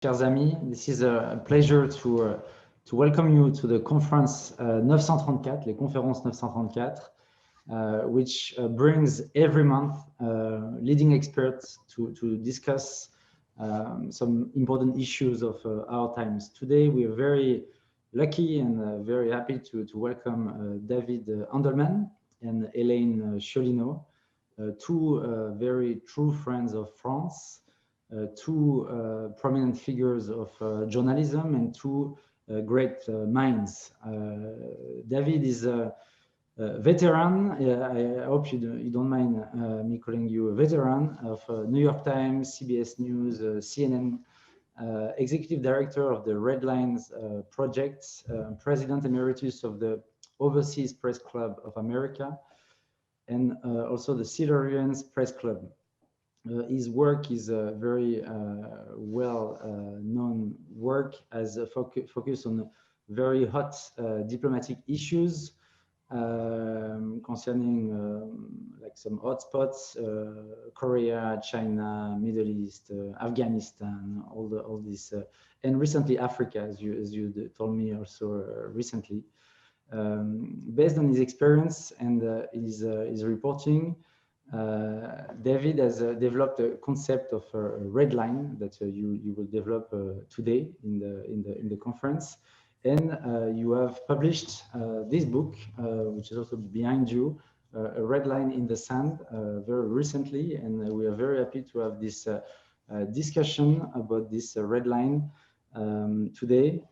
Chers amis, this is a pleasure to welcome you to the conference 934, les conférences 934, which brings every month leading experts to discuss some important issues of our times. Today, we are very lucky and very happy to welcome David Andelman and Elaine Sciolino, two very true friends of France, two prominent figures of journalism and two great minds. David is a veteran. I hope you don't mind me calling you a veteran of New York Times, CBS News, CNN, executive director of the Red Lines project, president emeritus of the Overseas Press Club of America, and also the Syrians Press Club. His work is a very well-known work as a focus on very hot diplomatic issues concerning like some hotspots, Korea, China, Middle East, Afghanistan, all this, and recently Africa, as you told me also recently. Based on his experience and his reporting, David has developed a concept of a red line that you will develop today in the conference, and you have published this book, which is also behind you, a red line in the sand, very recently, and we are very happy to have this discussion about this red line today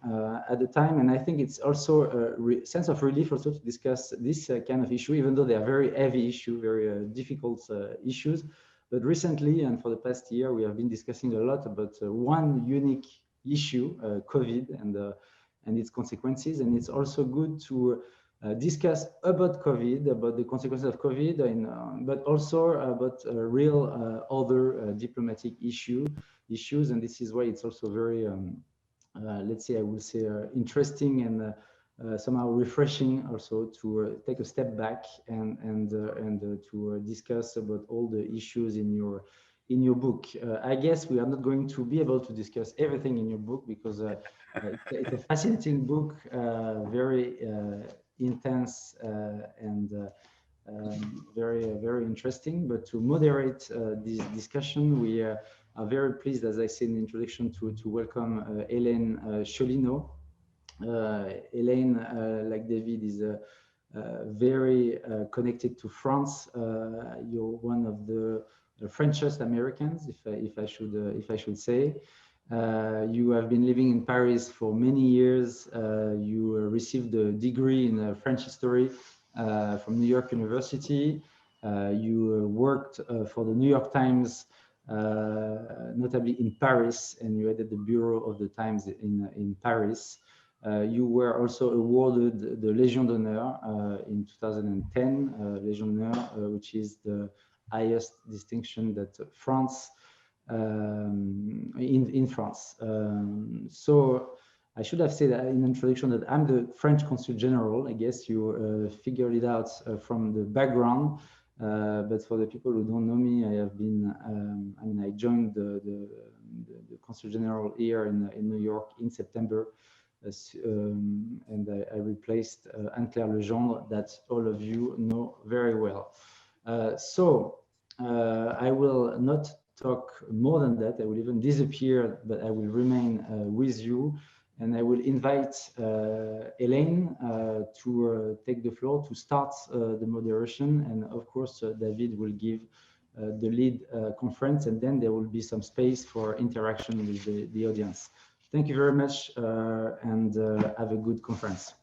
at the time. And I think it's also a sense of relief also to discuss this kind of issue, even though they are very heavy issue, very difficult issues. But recently, and for the past year, we have been discussing a lot about one unique issue, COVID and its consequences. And it's also good to discuss about COVID, about the consequences of COVID, and, but also about real other diplomatic issues. And this is why it's also very let's say, I will say, interesting and somehow refreshing also to take a step back and to discuss about all the issues in your book. I guess we are not going to be able to discuss everything in your book because it's a fascinating book, very intense and very interesting. But to moderate this discussion, we are very pleased, as I said in the introduction, to welcome Elaine Sciolino. Elaine, like David, is very connected to France. You're one of the Frenchest Americans, if I should say. You have been living in Paris for many years. You received a degree in French history from New York University. You worked for the New York Times, notably in Paris, and you headed the bureau of the Times in Paris. You were also awarded the Légion d'honneur in 2010, Légion d'honneur, which is the highest distinction that France in France. So I should have said in the introduction that I'm the French Consul General. I guess you figured it out from the background. But for the people who don't know me, I have been, I mean, I joined the Consul General here in New York in September, and I replaced Anne-Claire Legendre, that all of you know very well. So I will not talk more than that. I will even disappear, but I will remain with you. And I will invite Elaine to take the floor to start the moderation. And of course, David will give the lead conference, and then there will be some space for interaction with the audience. Thank you very much, and have a good conference.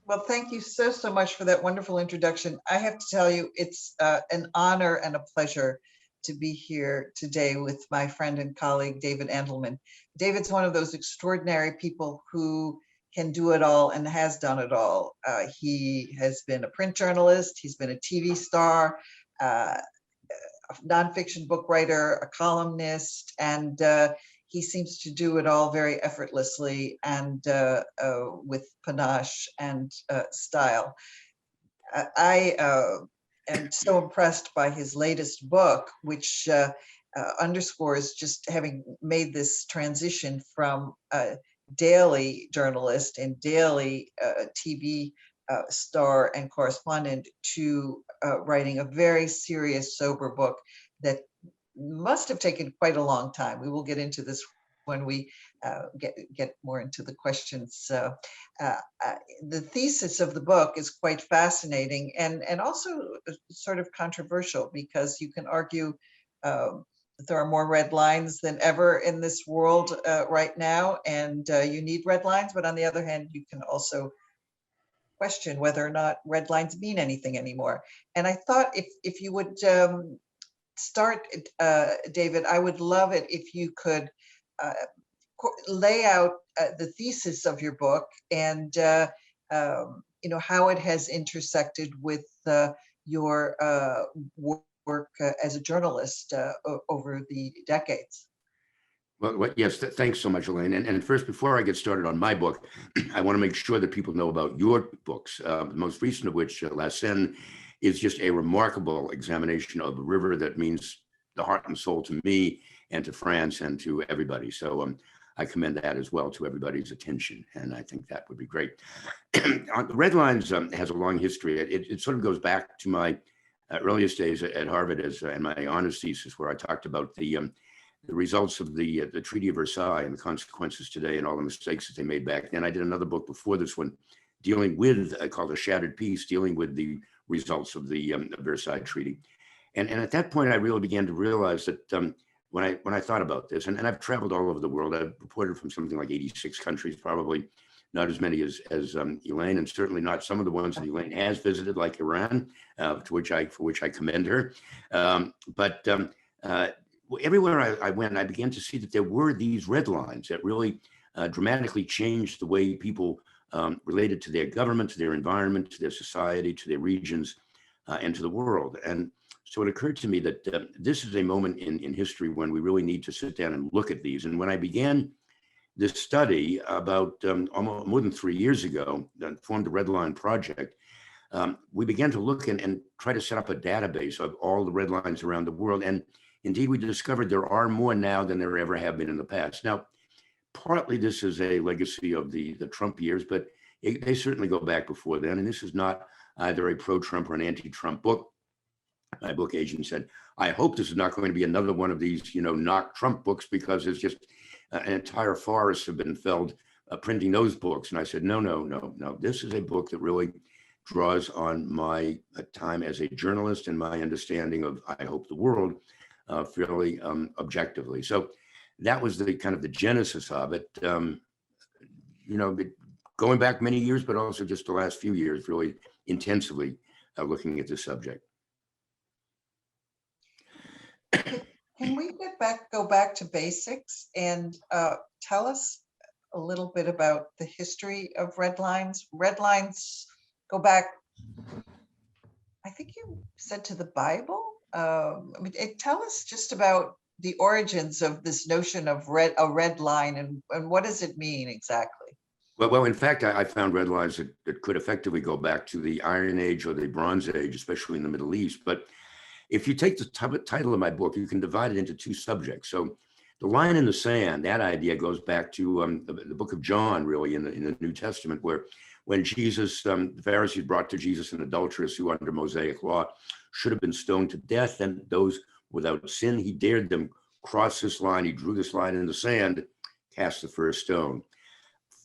Well, thank you so much for that wonderful introduction. I have to tell you, it's an honor and a pleasure to be here today with my friend and colleague, David Andelman. David's one of those extraordinary people who can do it all and has done it all. He has been a print journalist, he's been a TV star, a nonfiction book writer, a columnist, and he seems to do it all very effortlessly and with panache and style. I am so impressed by his latest book, which underscores just having made this transition from a daily journalist and daily TV star and correspondent to writing a very serious, sober book that must have taken quite a long time. We will get into this when we get more into the questions. The thesis of the book is quite fascinating and also sort of controversial, because you can argue that there are more red lines than ever in this world right now, and you need red lines. But on the other hand, you can also question whether or not red lines mean anything anymore. And I thought if you would start, David, I would love it if you could lay out the thesis of your book and how it has intersected with your work as a journalist over the decades. Well, yes, thanks so much, Elaine. And first, before I get started on my book, I want to make sure that people know about your books, the most recent of which, La Seine, is just a remarkable examination of a river that means the heart and soul to me and to France and to everybody. So I commend that as well to everybody's attention, and I think that would be great. The Red Lines has a long history. It sort of goes back to my earliest days at Harvard and my honors thesis, where I talked about the results of the Treaty of Versailles and the consequences today and all the mistakes that they made back then. I did another book before this one dealing with, called A Shattered Peace, dealing with the results of the Versailles Treaty. And at that point, I really began to realize that when I thought about this, and I've traveled all over the world, I've reported from something like 86 countries, probably not as many as Elaine, and certainly not some of the ones that Elaine has visited, like Iran, for which I commend her. But everywhere I went, I began to see that there were these red lines that really dramatically changed the way people related to their government, to their environment, to their society, to their regions, and to the world. And so it occurred to me that this is a moment in history when we really need to sit down and look at these. And when I began this study about almost more than 3 years ago, that formed the Red Line Project, we began to look and try to set up a database of all the red lines around the world. And indeed, we discovered there are more now than there ever have been in the past. Now, partly this is a legacy of the Trump years, but they certainly go back before then. And this is not either a pro-Trump or an anti-Trump book. My book agent said, I hope this is not going to be another one of these, knock Trump books, because there's just an entire forest have been felled printing those books. And I said, no. This is a book that really draws on my time as a journalist and my understanding of, I hope, the world fairly objectively. So that was the kind of the genesis of it. Going back many years, but also just the last few years, really intensively looking at this subject. Can we go back to basics and tell us a little bit about the history of red lines? Red lines go back, I think you said, to the Bible. Tell us just about the origins of this notion of a red line and what does it mean exactly? Well, in fact, I found red lines that could effectively go back to the Iron Age or the Bronze Age, especially in the Middle East. But if you take the title of my book, you can divide it into two subjects. So the line in the sand, that idea goes back to the book of John, really, in the New Testament, where when Jesus, the Pharisees brought to Jesus an adulteress who under Mosaic law should have been stoned to death, and those without sin, he dared them cross this line. He drew this line in the sand, cast the first stone.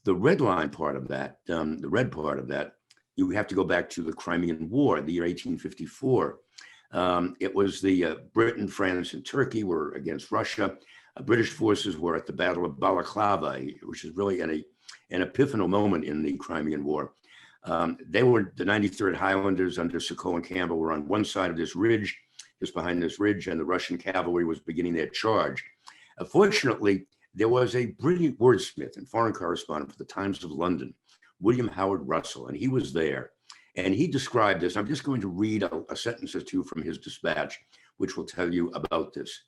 The red line part of that, the red part of that, you have to go back to the Crimean War, the year 1854. It was the Britain, France, and Turkey were against Russia. British forces were at the Battle of Balaclava, which is really an epiphanal moment in the Crimean War. They were the 93rd Highlanders under Sokoe and Campbell were on one side of this ridge, just behind this ridge, and the Russian cavalry was beginning their charge. Fortunately, there was a brilliant wordsmith and foreign correspondent for the Times of London, William Howard Russell, and he was there. And he described this. I'm just going to read a sentence or two from his dispatch, which will tell you about this.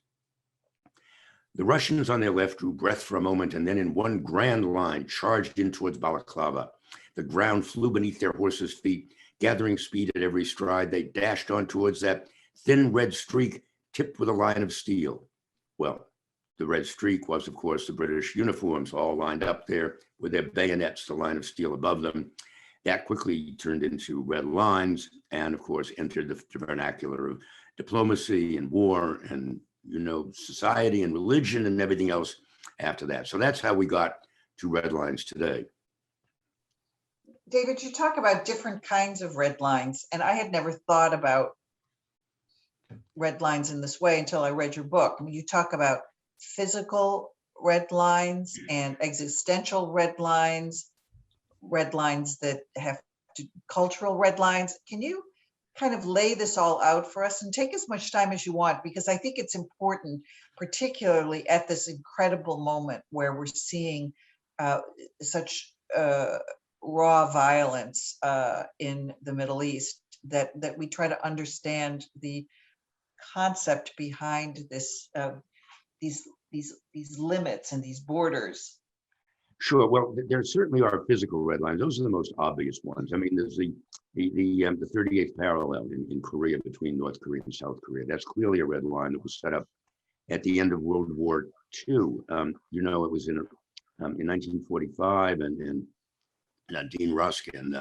The Russians on their left drew breath for a moment, and then in one grand line charged in towards Balaclava. The ground flew beneath their horses' feet, gathering speed at every stride. They dashed on towards that thin red streak tipped with a line of steel. Well, the red streak was, of course, the British uniforms all lined up there with their bayonets, the line of steel above them. That quickly turned into red lines and, of course, entered the vernacular of diplomacy and war and, society and religion and everything else after that. So that's how we got to red lines today. David, you talk about different kinds of red lines, and I had never thought about red lines in this way until I read your book. I mean, you talk about physical red lines and existential red lines that have cultural red lines. Can you kind of lay this all out for us and take as much time as you want? Because I think it's important, particularly at this incredible moment where we're seeing such raw violence in the Middle East, that we try to understand the concept behind this, these limits and these borders. Sure. Well, there certainly are physical red lines. Those are the most obvious ones. I mean, there's the 38th parallel in Korea between North Korea and South Korea. That's clearly a red line that was set up at the end of World War II. It was in 1945, and Dean Rusk and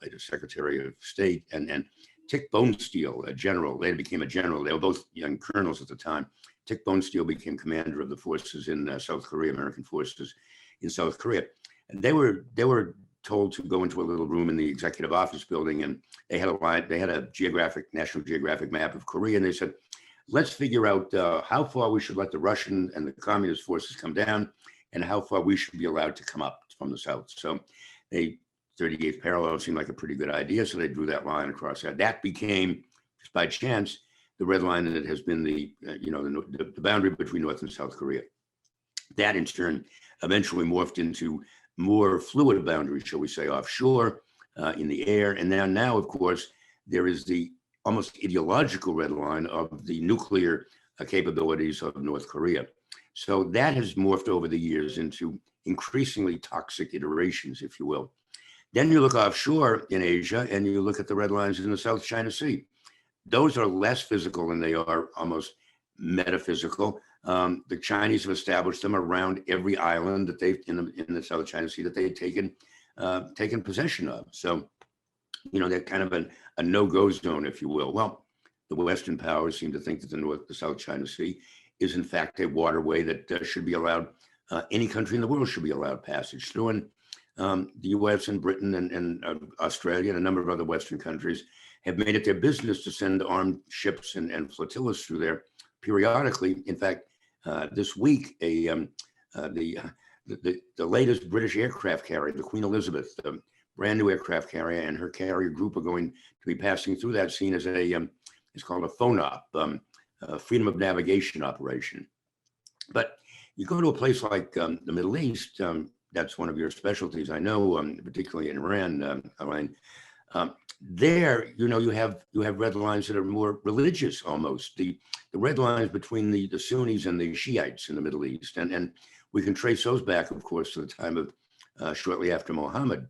later Secretary of State and Tick Bonesteel, a general, later became a general. They were both young colonels at the time. Tick Bonesteel became commander of the forces in South Korea, American forces in South Korea. And they were told to go into a little room in the executive office building, and they had a National Geographic map of Korea, and they said, let's figure out how far we should let the Russian and the communist forces come down, and how far we should be allowed to come up from the south. So 38th parallel seemed like a pretty good idea, so they drew that line across that. That became, just by chance, the red line that has been the boundary between North and South Korea. That in turn eventually morphed into more fluid boundaries, shall we say, offshore, in the air. And now, of course, there is the almost ideological red line of the nuclear capabilities of North Korea. So that has morphed over the years into increasingly toxic iterations, if you will. Then you look offshore in Asia and you look at the red lines in the South China Sea. Those are less physical than they are almost metaphysical. The Chinese have established them around every island that they've in the South China Sea that they've taken possession of. So, they're kind of a no-go zone, if you will. Well, the Western powers seem to think that the South China Sea is in fact a waterway that should be allowed. Any country in the world should be allowed passage through. And the U.S. and Britain and Australia and a number of other Western countries have made it their business to send armed ships and flotillas through there periodically. In fact, this week, the latest British aircraft carrier, the Queen Elizabeth, the brand new aircraft carrier, and her carrier group are going to be passing through that scene as it's called a FONOP, Freedom of Navigation Operation. But you go to a place like the Middle East, that's one of your specialties, I know, particularly in Iran, Elaine. There, you have red lines that are more religious almost. The red lines between the Sunnis and the Shiites in the Middle East, and we can trace those back, of course, to the time of shortly after Muhammad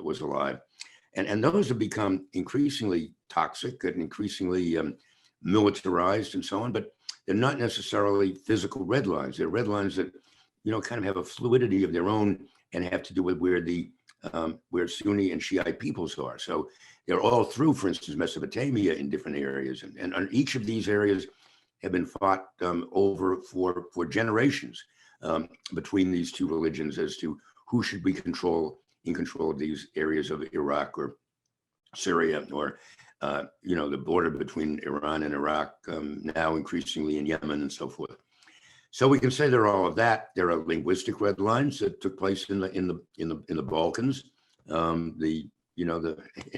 was alive, and those have become increasingly toxic and increasingly militarized and so on. But they're not necessarily physical red lines. They're red lines that kind of have a fluidity of their own and have to do with where Sunni and Shiite peoples are. So they're all through, for instance, Mesopotamia in different areas. And each of these areas have been fought over for generations between these two religions as to who should be in control of these areas of Iraq or Syria, or the border between Iran and Iraq, now increasingly in Yemen and so forth. So we can say there are all of that. There are linguistic red lines that took place in the Balkans. In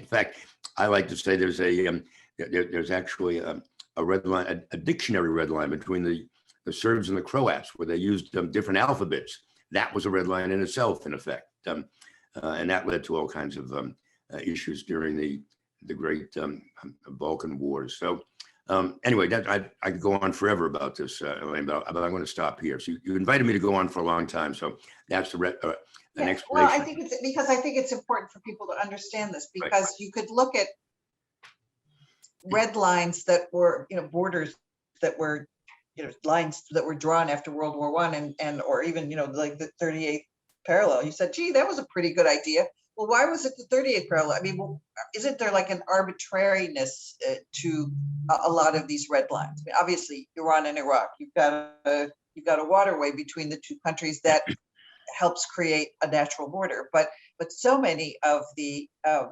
fact, I like to say there's actually a red line, a dictionary red line between the Serbs and the Croats, where they used different alphabets. That was a red line in itself, in effect, and that led to all kinds of issues during the great Balkan Wars. So. Anyway, I could go on forever about this, Elaine, but I'm going to stop here. So you invited me to go on for a long time, so that's an explanation. Well, I think it's important for people to understand this, because right. You could look at red lines that were, borders that were lines that were drawn after World War I and or even, like the 38th parallel. You said, gee, that was a pretty good idea. Well, why was it the 38th parallel? I mean, well, isn't there like an arbitrariness to a lot of these red lines? I mean, obviously, Iran and Iraq, you've got a waterway between the two countries that helps create a natural border. But so many of the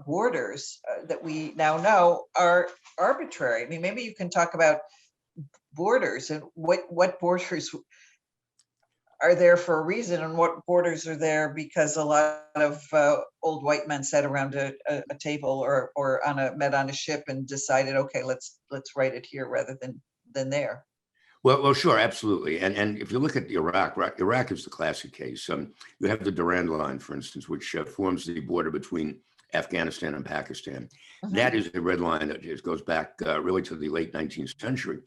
borders that we now know are arbitrary. I mean, maybe you can talk about borders and what borders are there for a reason and what borders are there because a lot of old white men sat around a table or met on a ship and decided, okay, let's write it here rather than there. Well, sure, absolutely. And if you look at Iraq, Iraq is the classic case. You have the Durand Line, for instance, which forms the border between Afghanistan and Pakistan. Mm-hmm. That is a red line that just goes back really to the late 19th century.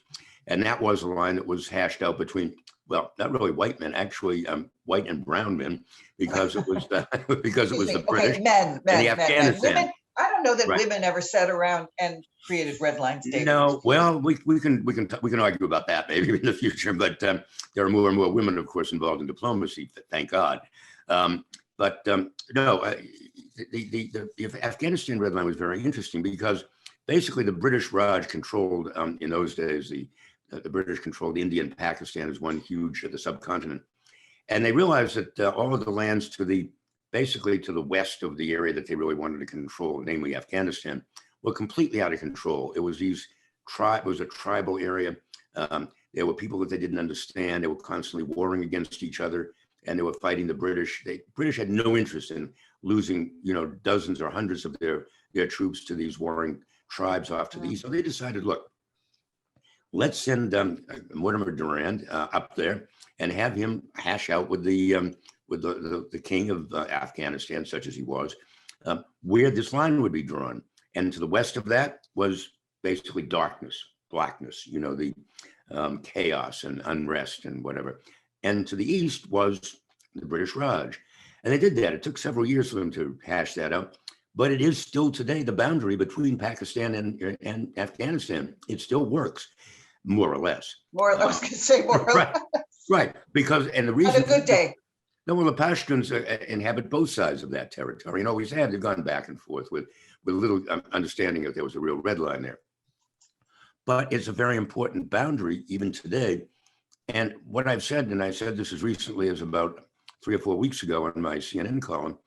And that was a line that was hashed out between, well, not really white men, actually white and brown men, because it was the British men, and the Afghanistan. Women, I don't know that women ever sat around and created red lines, David. No, well, we can argue about that maybe in the future, but there are more and more women, of course, involved in diplomacy. Thank God. No, the Afghanistan red line was very interesting because basically the British Raj controlled in those days the British controlled India and Pakistan as one huge the subcontinent, and they realized that all of the lands basically to the west of the area that they really wanted to control, namely Afghanistan, were completely out of control. It was a tribal area. There were people that they didn't understand. They were constantly warring against each other, and they were fighting the British. The British had no interest in losing, dozens or hundreds of their troops to these warring tribes off to the east. So they decided, look, let's send Mortimer Durand up there and have him hash out with the king of Afghanistan, such as he was, where this line would be drawn. And to the west of that was basically darkness, blackness, the chaos and unrest and whatever. And to the east was the British Raj. And they did that. It took several years for them to hash that out. But it is still today the boundary between Pakistan and Afghanistan. It still works, more or less. I was going to say more or less. Right. Because, and the reason. On a good day. No, well, the Pashtuns inhabit both sides of that territory and always have. They've gone back and forth with little understanding that there was a real red line there. But it's a very important boundary even today. And what I've said, and I said this as recently as about 3 or 4 weeks ago on my CNN column,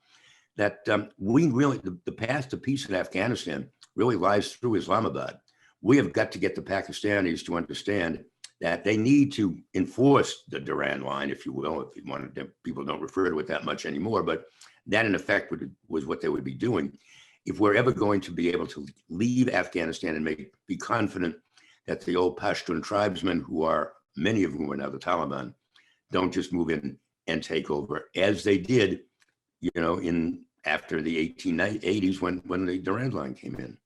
that we really, the path to peace in Afghanistan really lies through Islamabad. We have got to get the Pakistanis to understand that they need to enforce the Durand Line, if you will, if you want to, people don't refer to it that much anymore, but that in effect was what they would be doing. If we're ever going to be able to leave Afghanistan and be confident that the old Pashtun tribesmen, many of whom are now the Taliban, don't just move in and take over, as they did, after the 1880s when the Durand Line came in.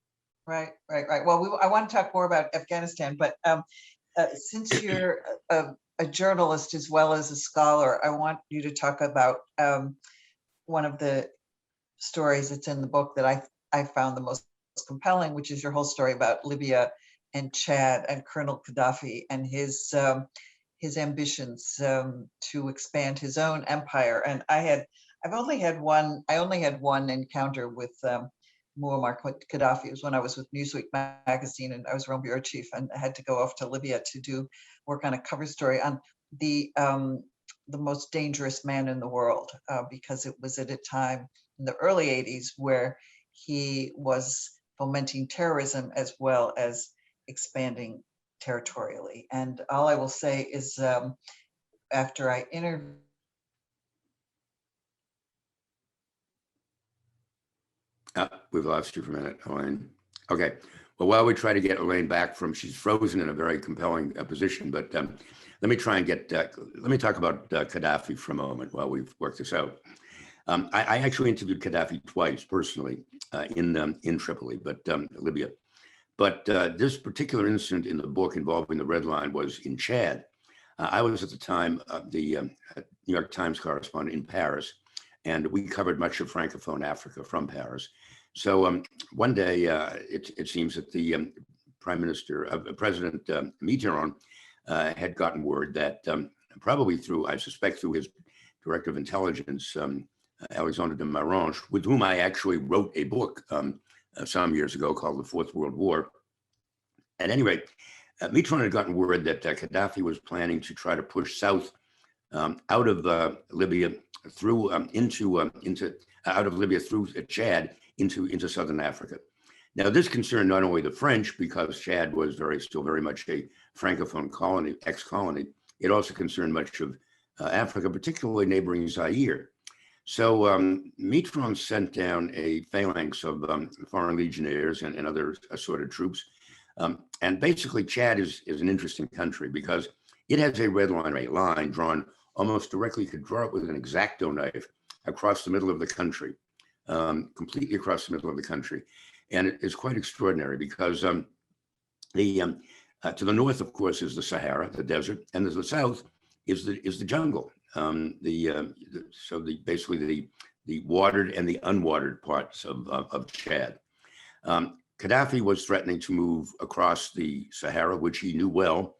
Right. Well, I want to talk more about Afghanistan, but since you're a journalist as well as a scholar, I want you to talk about one of the stories that's in the book that I found the most compelling, which is your whole story about Libya and Chad and Colonel Gaddafi and his ambitions to expand his own empire. And I only had one encounter with Muammar Gaddafi. It was when I was with Newsweek magazine and I was Rome bureau chief, and I had to go off to Libya to do work on a cover story on the most dangerous man in the world, because it was at a time in the early 80s where he was fomenting terrorism as well as expanding territorially. And all I will say is after I interviewed we've lost you for a minute, Elaine. Okay. Well, while we try to get Elaine back she's frozen in a very compelling position, but let me try and let me talk about Gaddafi for a moment while we've worked this out. I actually interviewed Gaddafi twice personally in Tripoli, but Libya. But this particular incident in the book involving the Red Line was in Chad. I was at the time the New York Times correspondent in Paris, and we covered much of Francophone Africa from Paris. So one day, it seems that the President Mitterrand had gotten word that probably through, I suspect through his director of intelligence, Alexandre de Marange, with whom I actually wrote a book some years ago called The Fourth World War. At any rate, Mitterrand had gotten word that Gaddafi was planning to try to push south out of Libya through out of Libya through Chad into southern Africa. Now, this concerned not only the French, because Chad was still very much a francophone colony, ex-colony. It also concerned much of Africa, particularly neighboring Zaire. So Mitterrand sent down a phalanx of foreign legionnaires and other assorted troops. And basically, Chad is an interesting country because it has a red line, a line drawn almost directly. You could draw it with an X-Acto knife across the middle of the country, completely across the middle of the country. And it is quite extraordinary because to the north, of course, is the Sahara, the desert, and to the south is the jungle. Basically the watered and the unwatered parts of Chad. Gaddafi was threatening to move across the Sahara, which he knew well,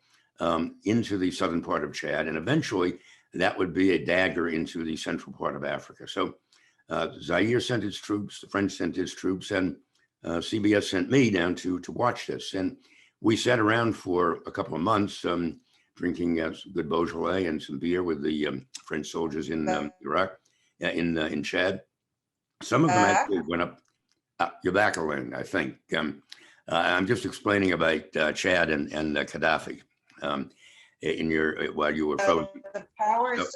into the southern part of Chad, and eventually that would be a dagger into the central part of Africa. So Zaire sent its troops, the French sent its troops, and CBS sent me down to watch this. And we sat around for a couple of months drinking good Beaujolais and some beer with the French soldiers in Iraq, in Chad. Some of them actually went up. You're back, Elaine, I think. I'm just explaining about Chad and Gaddafi while you were frozen. The powers,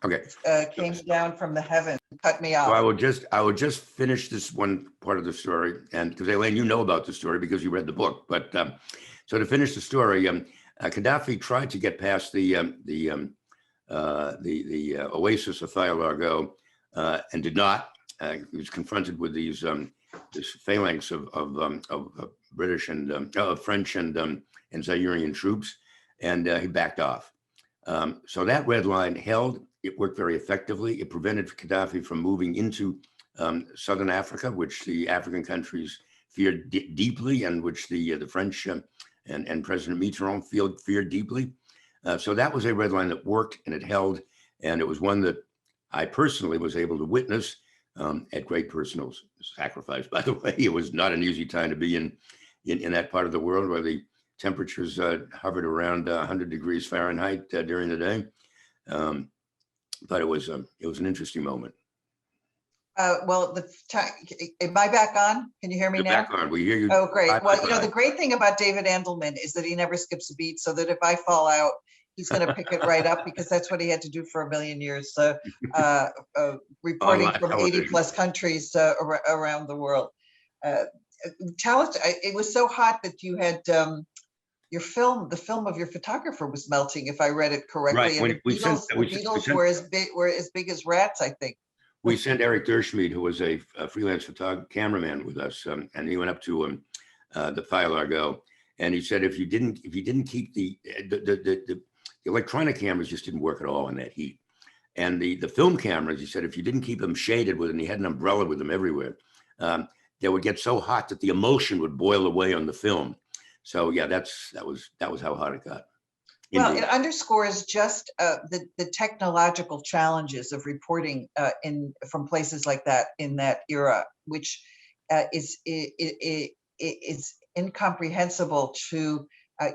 Okay. Came down from the heavens, cut me off. So I will just finish this one part of the story, and because Elaine, you know about the story because you read the book. But so to finish the story, Gaddafi tried to get past the oasis of Thaya Largo and did not. He was confronted with this phalanx of British and French and Zairean troops, and he backed off. So that red line held. It worked very effectively. It prevented Gaddafi from moving into southern Africa, which the African countries feared deeply, and which the French and President Mitterrand feared deeply. So that was a red line that worked, and it held, and it was one that I personally was able to witness at great personal sacrifice. By the way, it was not an easy time to be in that part of the world where the temperatures hovered around 100 degrees Fahrenheit during the day. But it was an interesting moment. Well, am I back on? Can you hear me You're now? back on. We hear you. Oh, great. Well, the great thing about David Andelman is that he never skips a beat, so that if I fall out, he's going to pick it right up, because that's what he had to do for a million years, reporting from 80 plus countries around the world. Tell us, it was so hot that you had the film of your photographer was melting, if I read it correctly. Right. And the Beatles were as big as rats, I think. We sent Eric Derschmied, who was a freelance cameraman with us, and he went up to the Thaya Largo, and he said if you didn't keep the electronic cameras just didn't work at all in that heat, and the film cameras, he said if you didn't keep them shaded with, and he had an umbrella with them everywhere, they would get so hot that the emulsion would boil away on the film. So yeah, that was how hot it got. Well, it underscores just the technological challenges of reporting from places like that in that era, which is incomprehensible to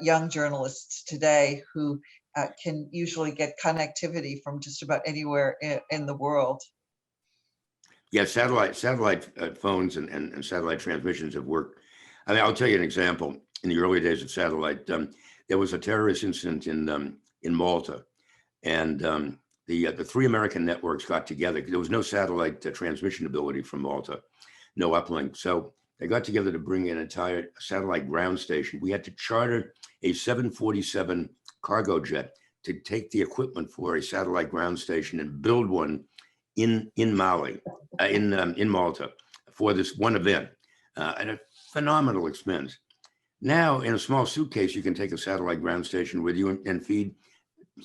young journalists today who can usually get connectivity from just about anywhere in the world. Yeah, satellite phones and satellite transmissions have worked. I mean, I'll tell you an example. In the early days of satellite, there was a terrorist incident in Malta, and the three American networks got together. There was no satellite transmission ability from Malta, no uplink. So they got together to bring an entire satellite ground station. We had to charter a 747 cargo jet to take the equipment for a satellite ground station and build one in Malta for this one event, at a phenomenal expense. Now, in a small suitcase, you can take a satellite ground station with you and feed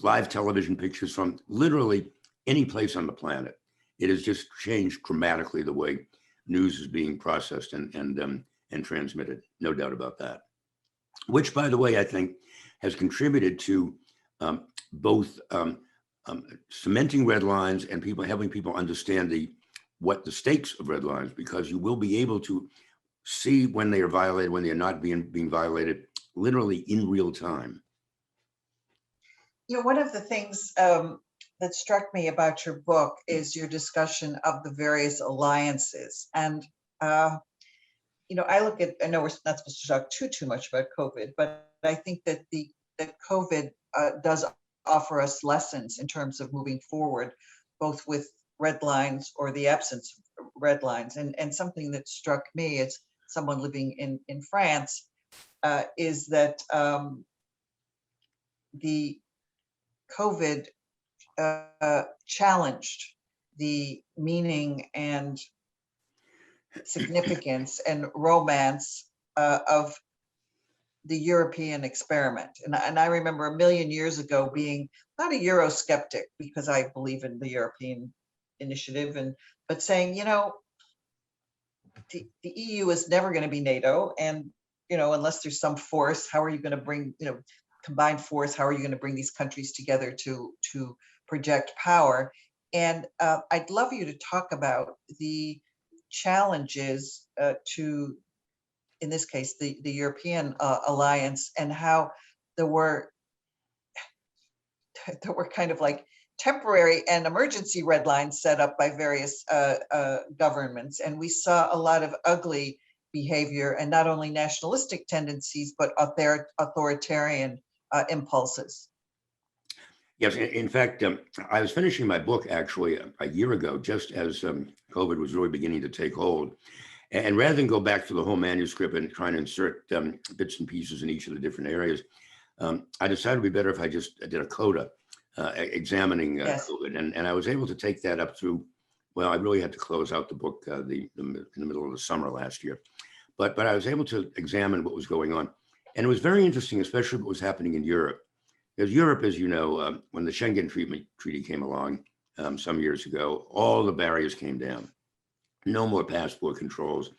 live television pictures from literally any place on the planet. It has just changed dramatically the way news is being processed and and transmitted, no doubt about that. Which, by the way, I think has contributed to both cementing red lines and helping people understand what the stakes of red lines, because you will be able to see when they are violated, when they are not being violated, literally in real time. One of the things that struck me about your book is your discussion of the various alliances. And, I know we're not supposed to talk too much about COVID, but I think that that COVID does offer us lessons in terms of moving forward, both with red lines or the absence of red lines. And something that struck me as someone living in France is that the COVID challenged the meaning and significance and romance of the European experiment. And I remember a million years ago being not a Eurosceptic, because I believe in the European initiative, but saying, the EU is never going to be NATO. And, unless there's some force, how are you going to bring, combined force, how are you going to bring these countries together to project power? And I'd love you to talk about the challenges to, in this case, the European alliance, and how there were kind of like temporary and emergency red lines set up by various governments. And we saw a lot of ugly behavior, and not only nationalistic tendencies, but authoritarian impulses. Yes, in fact, I was finishing my book actually a year ago, just as COVID was really beginning to take hold. And rather than go back to the whole manuscript and trying to insert bits and pieces in each of the different areas, I decided it would be better if I just did a coda examining Yes. COVID. And I was able to take that up through, well, I really had to close out the book in the middle of the summer last year. But I was able to examine what was going on. And it was very interesting, especially what was happening in Europe. Because Europe, as you know, when the Schengen Treaty came along some years ago, all the barriers came down. No more passport controls,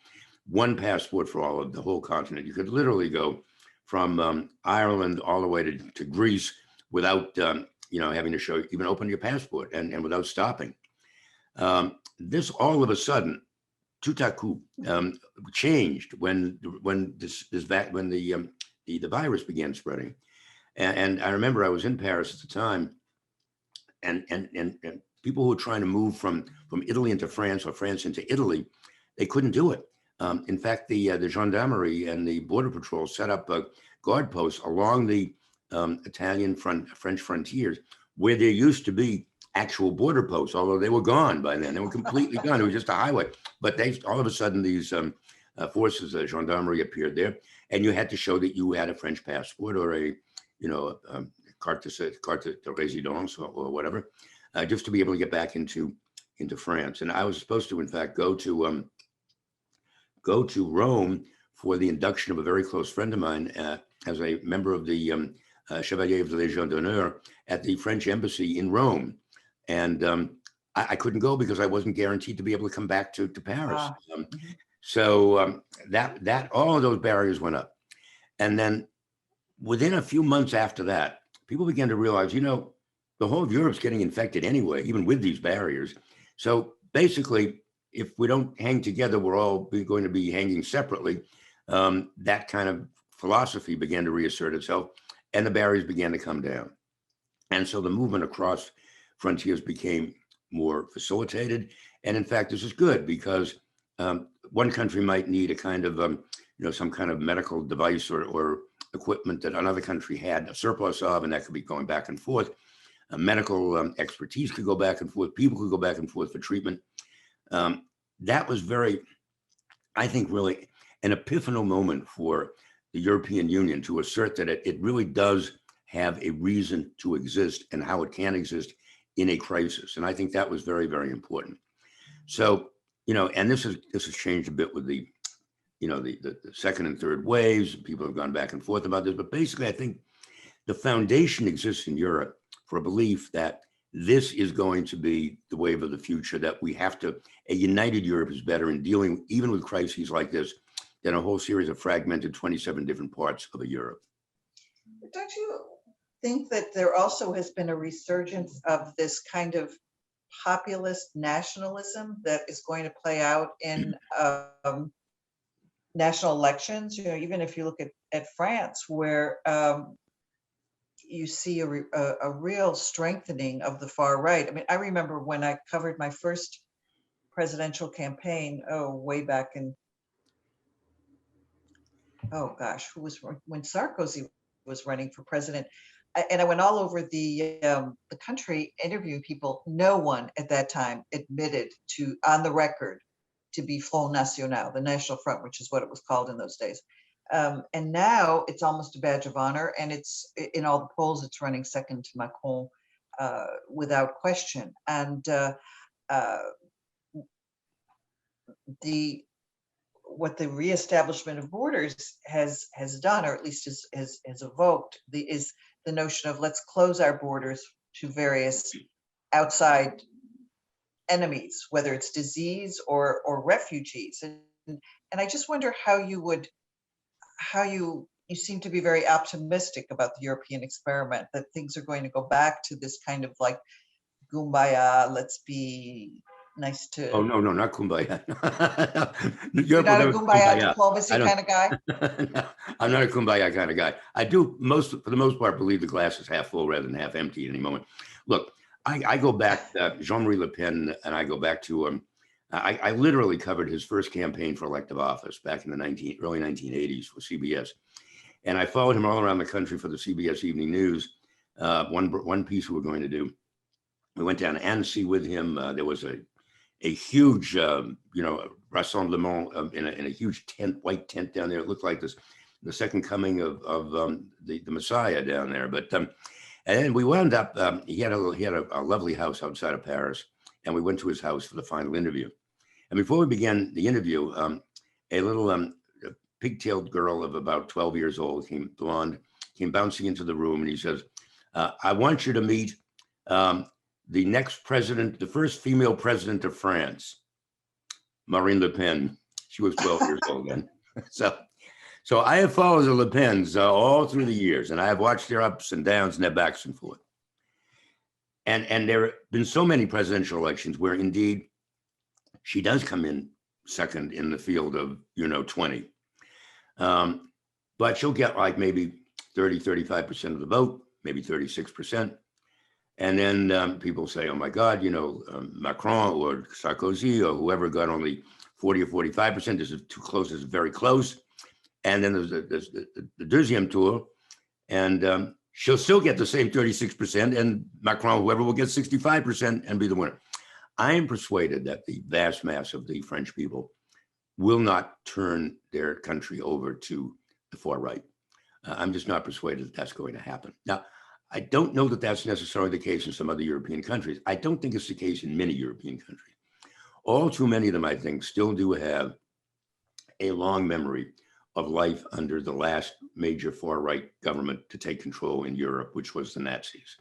one passport for all of the whole continent. You could literally go from Ireland all the way to Greece without having to show, even open your passport and without stopping. This all of a sudden, tout à coup, changed when the virus began spreading. And I remember I was in Paris at the time, and people who were trying to move from Italy into France or France into Italy, they couldn't do it. In fact, the gendarmerie and the border patrol set up guard posts along the French frontiers, where there used to be actual border posts, although they were gone by then. They were completely gone. It was just a highway. But all of a sudden, these forces, gendarmerie appeared there, and you had to show that you had a French passport or a carte de résidence or whatever, just to be able to get back into France. And I was supposed to, in fact, go to Rome for the induction of a very close friend of mine as a member of the Chevalier of the Légion d'honneur at the French embassy in Rome. And I couldn't go because I wasn't guaranteed to be able to come back to Paris. So that all of those barriers went up. And then within a few months after that, people began to realize, the whole of Europe's getting infected anyway, even with these barriers. So basically, if we don't hang together, we're all going to be hanging separately. That kind of philosophy began to reassert itself, and the barriers began to come down. And so the movement across frontiers became more facilitated. And in fact, this is good because one country might need a kind of, some kind of medical device or equipment that another country had a surplus of, and that could be going back and forth. Medical expertise could go back and forth. People could go back and forth for treatment. That was I think, really an epiphanal moment for the European Union to assert that it really does have a reason to exist and how it can exist in a crisis. And I think that was very, very important. So, and this has changed a bit with the second and third waves. People have gone back and forth about this, but basically I think the foundation exists in Europe for a belief that this is going to be the wave of the future, that a united Europe is better in dealing even with crises like this, than a whole series of fragmented 27 different parts of a Europe. Don't you think that there also has been a resurgence of this kind of populist nationalism that is going to play out in national elections? You know, even if you look at France, where you see a real strengthening of the far right. I mean, I remember when I covered my first presidential campaign, way back in, oh gosh, when Sarkozy was running for president. And I went all over the country interviewing people. No one at that time admitted to, on the record, to be Front National, the National Front, which is what it was called in those days. And now it's almost a badge of honor, and it's in all the polls, it's running second to Macron without question. And what the reestablishment of borders has done, or at least has evoked, is the notion of let's close our borders to various outside enemies, whether it's disease or refugees. And I just wonder how you seem to be very optimistic about the European experiment, that things are going to go back to this kind of like kumbaya, let's be nice to. Oh, no, not kumbaya. You're not a kumbaya diplomacy kind of guy? No, I'm not a kumbaya kind of guy. I do, for the most part, believe the glass is half full rather than half empty at any moment. Look, I go back, Jean-Marie Le Pen, and I go back to, I literally covered his first campaign for elective office back in the early 1980s for CBS. And I followed him all around the country for the CBS Evening News. One piece we were going to do. We went down to Annecy with him. There was a huge, rassemblement in a huge tent, white tent down there. It looked like the second coming of the Messiah down there. But and then we wound up. He had a lovely house outside of Paris, and we went to his house for the final interview. And before we began the interview, a little pigtailed girl of about 12 years old, blonde, came bouncing into the room, and he says, "I want you to meet the next president, the first female president of France, Marine Le Pen." She was 12 years old then. So I have followed the Le Pens all through the years, and I have watched their ups and downs and their backs and forth. And there have been so many presidential elections where indeed she does come in second in the field of, 20. But she'll get like maybe 35% of the vote, maybe 36%. And then people say, oh my God, Macron or Sarkozy or whoever got only 40 or 45%. This is too close, this is very close. And then there's the deuxième tour, and she'll still get the same 36%, and Macron, whoever, will get 65% and be the winner. I am persuaded that the vast mass of the French people will not turn their country over to the far right. I'm just not persuaded that that's going to happen. Now, I don't know that that's necessarily the case in some other European countries. I don't think it's the case in many European countries. All too many of them, I think, still do have a long memory of life under the last major far-right government to take control in Europe, which was the Nazis.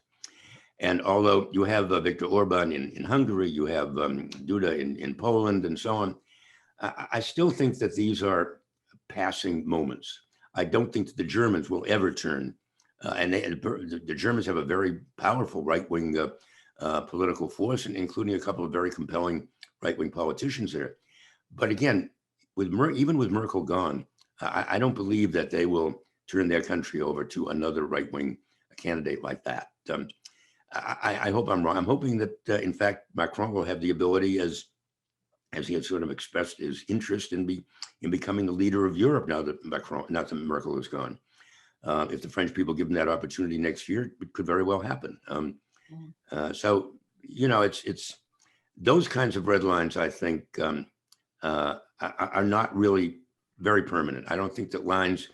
And although you have Viktor Orban in Hungary, you have Duda in Poland and so on, I still think that these are passing moments. I don't think that the Germans will ever turn, and the Germans have a very powerful right-wing political force, including a couple of very compelling right-wing politicians there. But again, even with Merkel gone, I don't believe that they will turn their country over to another right-wing candidate like that. I hope I'm wrong. I'm hoping that, in fact, Macron will have the ability, as he had sort of expressed his interest in becoming the leader of Europe now that Merkel is gone. If the French people give him that opportunity next year, it could very well happen. So, it's those kinds of red lines, I think, are not really very permanent. I don't think that lines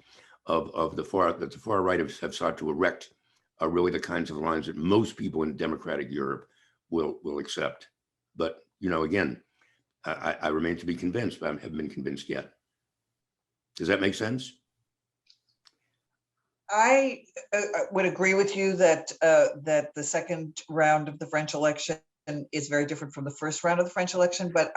of the far right have sought to erect are really the kinds of lines that most people in democratic Europe will accept. But, again, I remain to be convinced, but I haven't been convinced yet. Does that make sense? I would agree with you that the second round of the French election is very different from the first round of the French election, but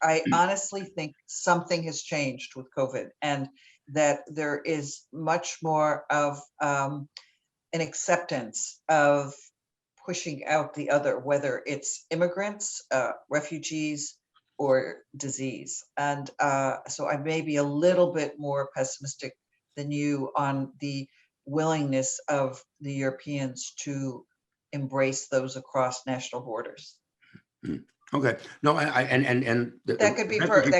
I honestly think something has changed with COVID, and that there is much more of an acceptance of pushing out the other, whether it's immigrants, refugees, or disease. And so I may be a little bit more pessimistic than you on the willingness of the Europeans to embrace those across national borders. Okay. No, That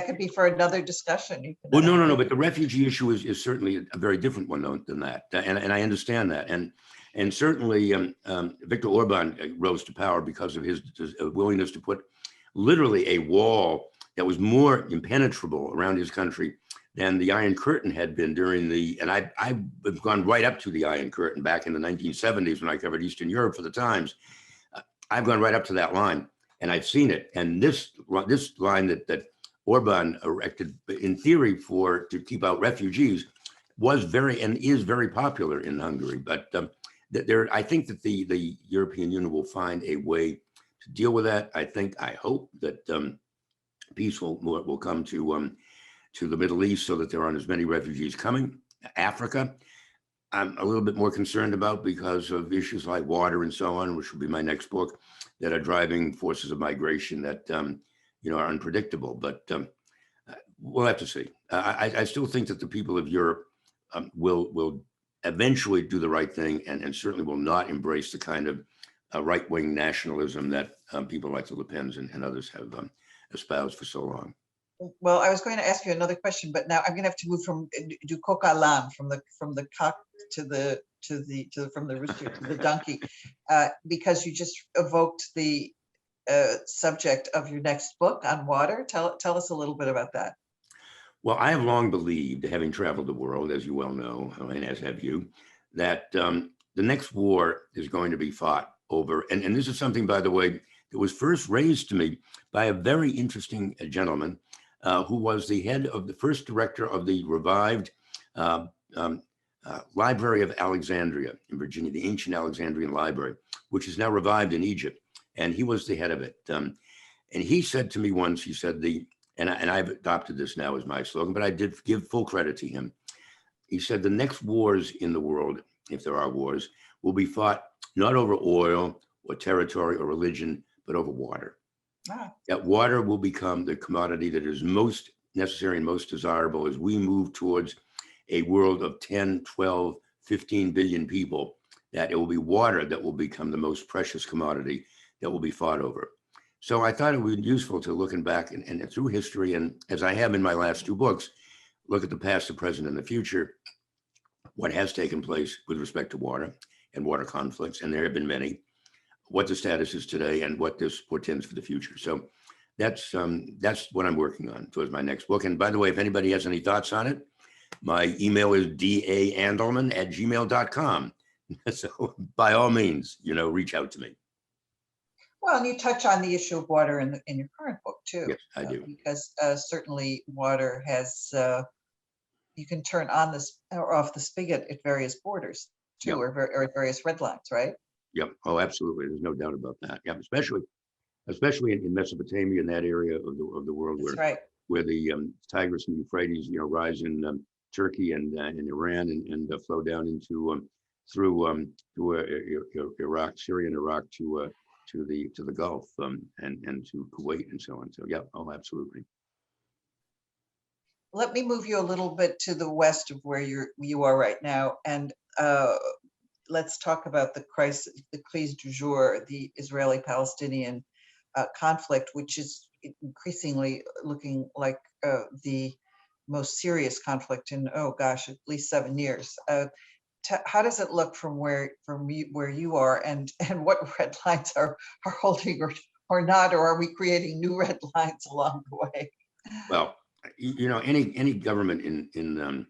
could be for another discussion. You can well, no. But the refugee issue is certainly a very different one than that, and I understand that, and certainly Viktor Orban rose to power because of his willingness to put literally a wall that was more impenetrable around his country than the Iron Curtain had been during and I've gone right up to the Iron Curtain back in the 1970s when I covered Eastern Europe for the Times. I've gone right up to that line. And I've seen it. And this line that Orban erected, in theory, to keep out refugees, was and is very popular in Hungary. But I think that the European Union will find a way to deal with that. I hope that peace will come to the Middle East so that there aren't as many refugees coming. Africa, I'm a little bit more concerned about because of issues like water and so on, which will be my next book, that are driving forces of migration that are unpredictable. But we'll have to see. I still think that the people of Europe will eventually do the right thing, and certainly will not embrace the kind of right-wing nationalism that people like the Le Pens and others have espoused for so long. Well, I was going to ask you another question, but now I'm going to have to move from du coq à l'âne, from the cock from the rooster to the donkey, because you just evoked the subject of your next book on water. Tell us a little bit about that. Well, I have long believed, having traveled the world, as you well know, and as have you, that the next war is going to be fought over, and this is something, by the way, that was first raised to me by a very interesting gentleman who was the head of the first director of the revived Library of Alexandria in Virginia, the ancient Alexandrian Library, which is now revived in Egypt. And he was the head of it. And he said to me once, he said, and I've adopted this now as my slogan, but I did give full credit to him. He said, the next wars in the world, if there are wars, will be fought not over oil or territory or religion, but over water. That water will become the commodity that is most necessary and most desirable as we move towards a world of 10, 12, 15 billion people, that it will be water that will become the most precious commodity that will be fought over. So I thought it would be useful to looking back and through history, and as I have in my last two books, look at the past, the present, and the future, what has taken place with respect to water and water conflicts, and there have been many, what the status is today, and what this portends for the future. So that's what I'm working on towards my next book. And by the way, if anybody has any thoughts on it, my email is daandelman@gmail.com. So by all means, reach out to me. Well, and you touch on the issue of water in your current book too. Yes, I do. Because certainly water has, you can turn on this or off the spigot at various borders too, Yep. or at various red lines, right? Yep. Oh, absolutely. There's no doubt about that. Yeah, especially in Mesopotamia, in that area of the world where the Tigris and Euphrates, rise in Turkey and in Iran and flow down into through Iraq, Syria, and Iraq to the Gulf and to Kuwait and so on. So yeah, oh, absolutely. Let me move you a little bit to the west of where you are right now, and let's talk about the crisis, the crise du jour, the Israeli-Palestinian conflict, which is increasingly looking like the most serious conflict in, at least 7 years. How does it look from where you are, and what red lines are holding or not, or are we creating new red lines along the way? Well, any government in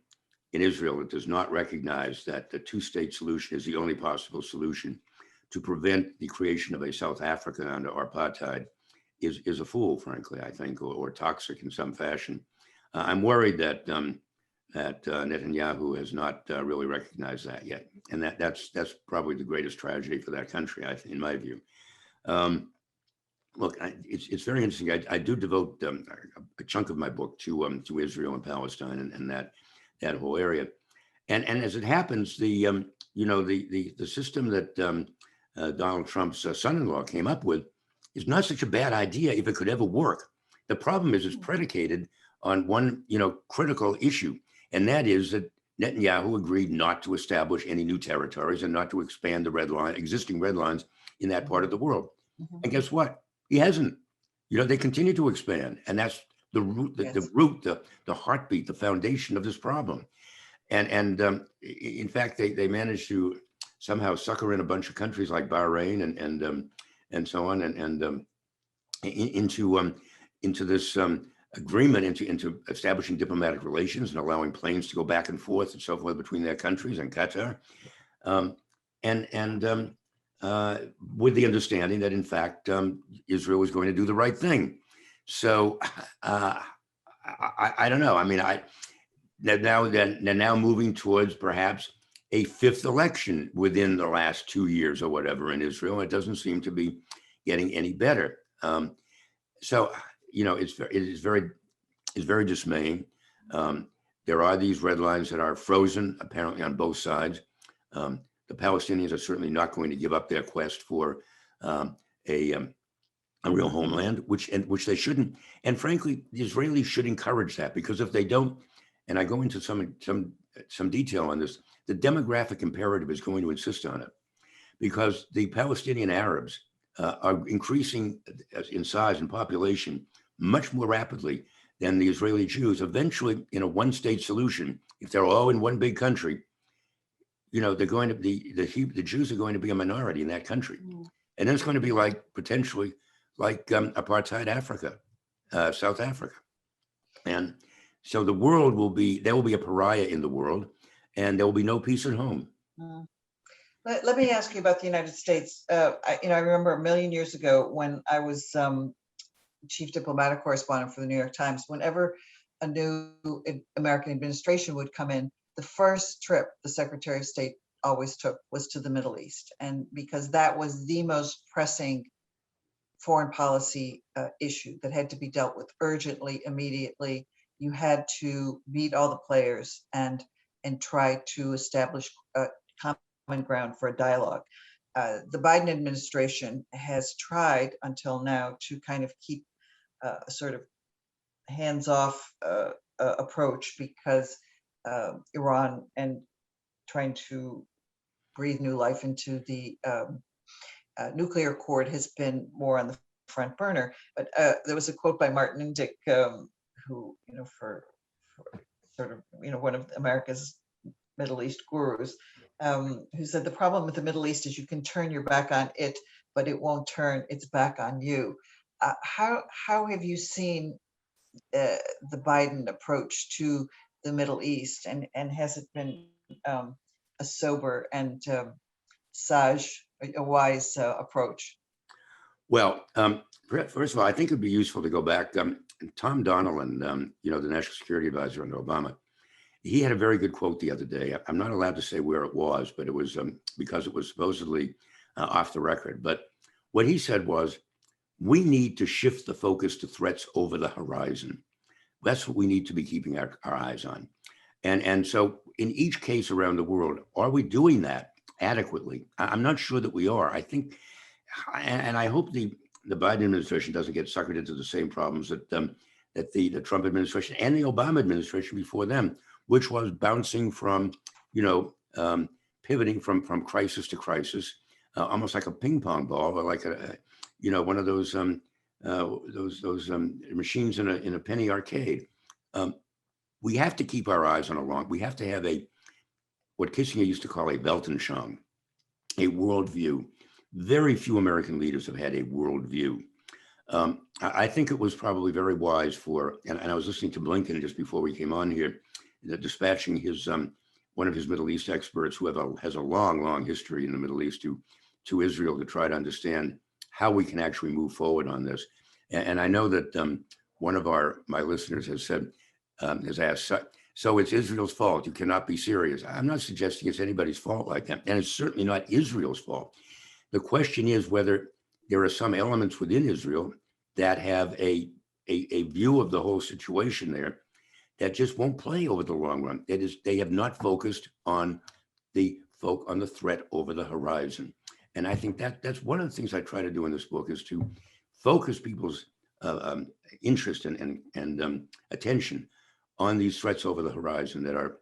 Israel that does not recognize that the two-state solution is the only possible solution to prevent the creation of a South Africa under apartheid is a fool, frankly, I think, or toxic in some fashion. I'm worried that Netanyahu has not really recognized that yet, and that's probably the greatest tragedy for that country, in my view. look, it's very interesting. I do devote a chunk of my book to Israel and Palestine and that whole area. And as it happens, the system that Donald Trump's son-in-law came up with is not such a bad idea if it could ever work. The problem is it's predicated on one critical issue, and that is that Netanyahu agreed not to establish any new territories and not to expand the existing red lines in that part of the world. And guess what? He hasn't. They continue to expand, and that's the root, the heartbeat, the foundation of this problem. And in fact, they managed to somehow sucker in a bunch of countries like Bahrain and so on, and into this agreement, into establishing diplomatic relations and allowing planes to go back and forth and so forth between their countries and Qatar, with the understanding that in fact Israel was going to do the right thing. So I don't know. I mean, they're now moving towards perhaps a fifth election within the last 2 years or whatever in Israel. It doesn't seem to be getting any better. So it's very dismaying. There are these red lines that are frozen apparently on both sides. The Palestinians are certainly not going to give up their quest for a real homeland, which they shouldn't. And frankly, the Israelis should encourage that, because if they don't, and I go into some detail on this, the demographic imperative is going to insist on it, because the Palestinian Arabs are increasing in size and population much more rapidly than the Israeli Jews. Eventually, in a one-state solution, if they're all in one big country, they're going to be the Jews are going to be a minority in that country, and then it's going to be potentially like apartheid Africa, South Africa, and so there will be a pariah in the world, and there will be no peace at home. Let me ask you about the United States. I remember a million years ago when I was chief diplomatic correspondent for the New York Times. Whenever a new American administration would come in, the first trip the Secretary of State always took was to the Middle East, and because that was the most pressing foreign policy issue that had to be dealt with urgently, immediately. You had to meet all the players and try to establish common ground for a dialogue. The Biden administration has tried until now to kind of keep a sort of hands-off approach, because Iran and trying to breathe new life into the nuclear accord has been more on the front burner. But there was a quote by Martin Indyk, who, for sort of, one of America's Middle East gurus, who said the problem with the Middle East is you can turn your back on it, but it won't turn its back on you. How have you seen the Biden approach to the Middle East, and has it been a sober and sage, a wise approach? Well, first of all, I think it'd be useful to go back. Tom Donilon, the National Security Advisor under Obama, he had a very good quote the other day. I'm not allowed to say where it was, but it was because it was supposedly off the record. But what he said was, we need to shift the focus to threats over the horizon. That's what we need to be keeping our eyes on. And so in each case around the world, are we doing that adequately? I'm not sure that we are. I think, and I hope the Biden administration doesn't get suckered into the same problems that the Trump administration and the Obama administration before them, which was bouncing from, pivoting from crisis to crisis, almost like a ping pong ball, or like one of those machines in a penny arcade. We have to keep our eyes on we have to have what Kissinger used to call a Weltanschauung, a worldview. Very few American leaders have had a worldview. I think it was probably very wise and I was listening to Blinken just before we came on here, dispatching one of his Middle East experts who has a long history in the Middle East to Israel to try to understand how we can actually move forward on this. And I know that one of my listeners has asked, so it's Israel's fault. You cannot be serious. I'm not suggesting it's anybody's fault like that. And it's certainly not Israel's fault. The question is whether there are some elements within Israel that have a view of the whole situation there that just won't play over the long run. That is, they have not focused on the threat over the horizon. And I think that's one of the things I try to do in this book, is to focus people's interest and attention on these threats over the horizon that are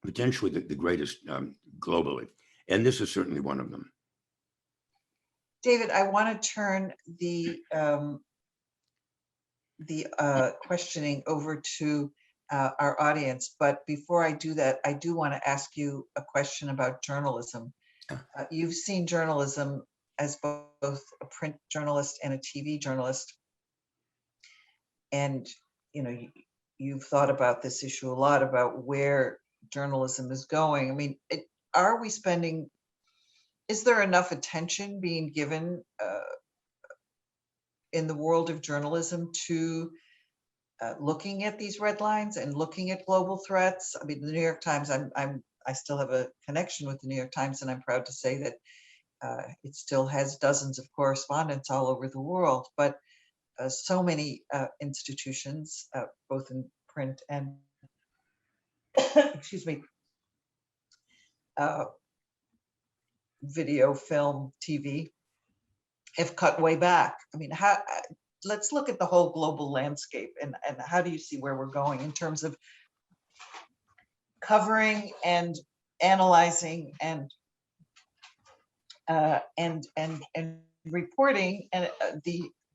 potentially the greatest globally. And this is certainly one of them. David, I want to turn the questioning over to our audience. But before I do that, I do want to ask you a question about journalism. You've seen journalism as both a print journalist and a TV journalist. And, you know, you've thought about this issue a lot, about where journalism is going. I mean, are we spending, is there enough attention being given in the world of journalism to looking at these red lines and looking at global threats? I mean, the New York Times, I still have a connection with the New York Times, and I'm proud to say that it still has dozens of correspondents all over the world. But so many institutions, both in print and, excuse me, video, film, TV, have cut way back. I mean, let's look at the whole global landscape, and how do you see where we're going in terms of covering and analyzing and reporting and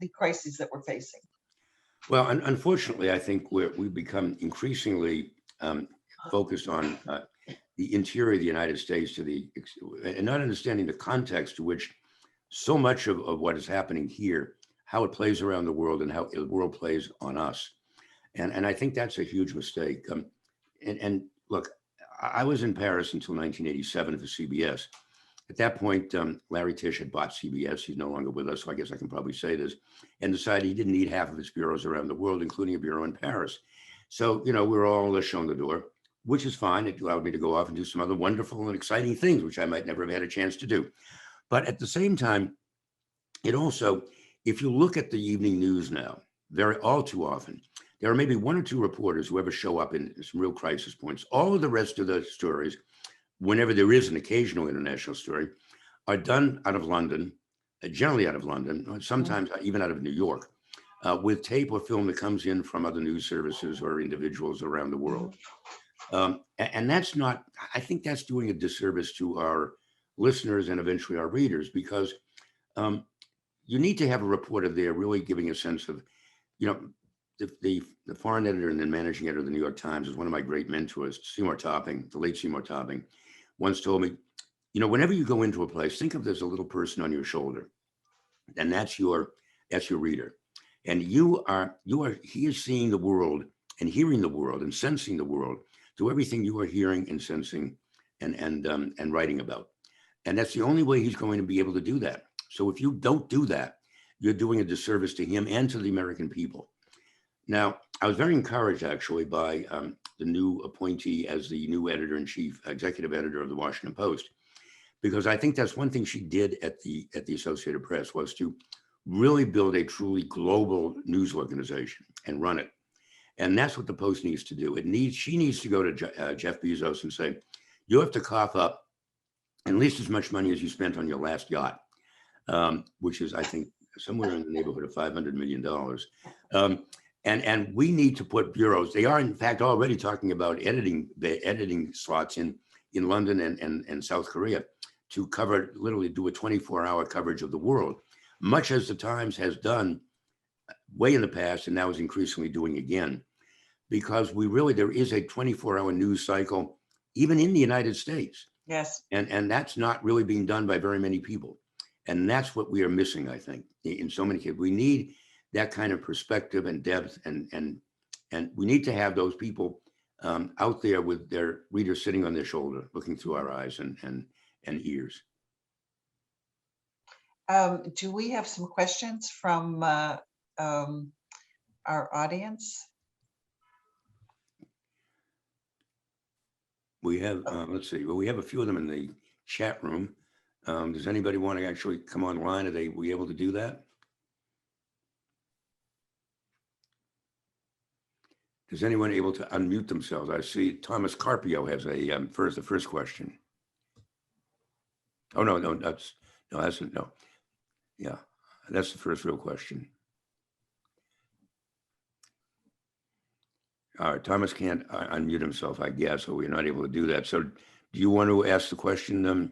the crises that we're facing? Well, unfortunately, I think we've become increasingly focused on the interior of the United States and not understanding the context to which so much of what is happening here, how it plays around the world and how the world plays on us. And I think that's a huge mistake. And look, I was in Paris until 1987 for CBS. At that point, Larry Tisch had bought CBS. He's no longer with us, so I guess I can probably say this, and decided he didn't need half of his bureaus around the world, including a bureau in Paris. So, you know, we're all shown the door, which is fine. It allowed me to go off and do some other wonderful and exciting things, which I might never have had a chance to do. But at the same time, it also, if you look at the evening news now, all too often, there are maybe one or two reporters who ever show up in some real crisis points. All of the rest of the stories, whenever there is an occasional international story, are done out of London, generally out of London, sometimes even out of New York, with tape or film that comes in from other news services or individuals around the world. And that's not, I think that's doing a disservice to our listeners and eventually our readers, because you need to have a reporter there really giving a sense of, you know, the foreign editor and then managing editor of the New York Times is one of my great mentors, Seymour Topping, the late Seymour Topping, once told me, you know, whenever you go into a place, think of there's a little person on your shoulder, and that's your reader. And he is seeing the world and hearing the world and sensing the world through everything you are hearing and sensing and writing about. And that's the only way he's going to be able to do that. So if you don't do that, you're doing a disservice to him and to the American people. Now, I was very encouraged actually by the new appointee as the new editor-in-chief, executive editor of the Washington Post, because I think that's one thing she did at the Associated Press, was to really build a truly global news organization and run it. And that's what the Post needs to do. She needs to go to Jeff Bezos and say, you have to cough up at least as much money as you spent on your last yacht, which is, I think, somewhere in the neighborhood of $500 million. And we need to put bureaus. They are, in fact, already talking about editing slots in London and South Korea to cover, literally do a 24-hour coverage of the world, much as the Times has done way in the past and now is increasingly doing again, because there is a 24-hour news cycle, even in the United States. Yes. And that's not really being done by very many people. And that's what we are missing, I think, in so many cases. We need that kind of perspective and depth, and we need to have those people out there with their readers sitting on their shoulder, looking through our eyes and ears. Do we have some questions from our audience? We have, let's see, well, we have a few of them in the chat room. Does anybody want to actually come online? Are they we able to do that? Is anyone able to unmute themselves? I see Thomas Carpio has a the first question. Oh, no, that's no. Yeah, that's the first real question. All right, Thomas can't unmute himself, I guess, so we're not able to do that. So do you want to ask the question? Do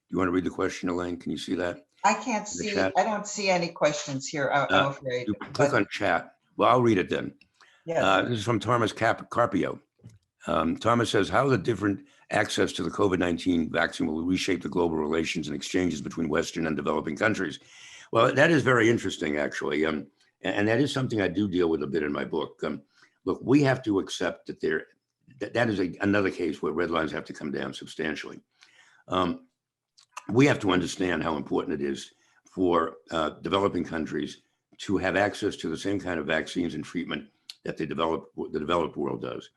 you want to read the question, Elaine? Can you see that? I can't In the see, chat? I don't see any questions here, I'm afraid. You click on chat. Well, I'll read it then. Yes. This is from Thomas Carpio. Thomas says, how the different access to the COVID-19 vaccine will reshape the global relations and exchanges between Western and developing countries. Well, that is very interesting, actually. And that is something I do deal with a bit in my book. Look, we have to accept that that is another case where red lines have to come down substantially. We have to understand how important it is for developing countries to have access to the same kind of vaccines and treatment that the developed world does.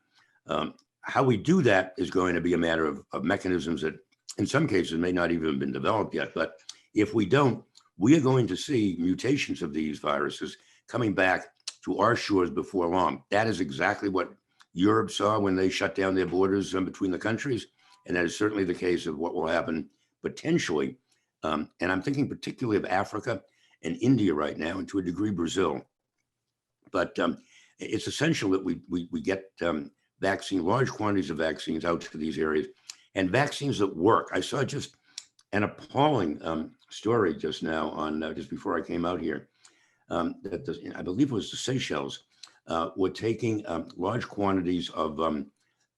How we do that is going to be a matter of mechanisms that in some cases may not even have been developed yet. But if we don't, we are going to see mutations of these viruses coming back to our shores before long. That is exactly what Europe saw when they shut down their borders between the countries. And that is certainly the case of what will happen potentially. And I'm thinking particularly of Africa and India right now, and to a degree, Brazil. But it's essential that we get large quantities of vaccines out to these areas, and vaccines that work. I saw just an appalling story just now on just before I came out here. I believe it was the Seychelles were taking large quantities of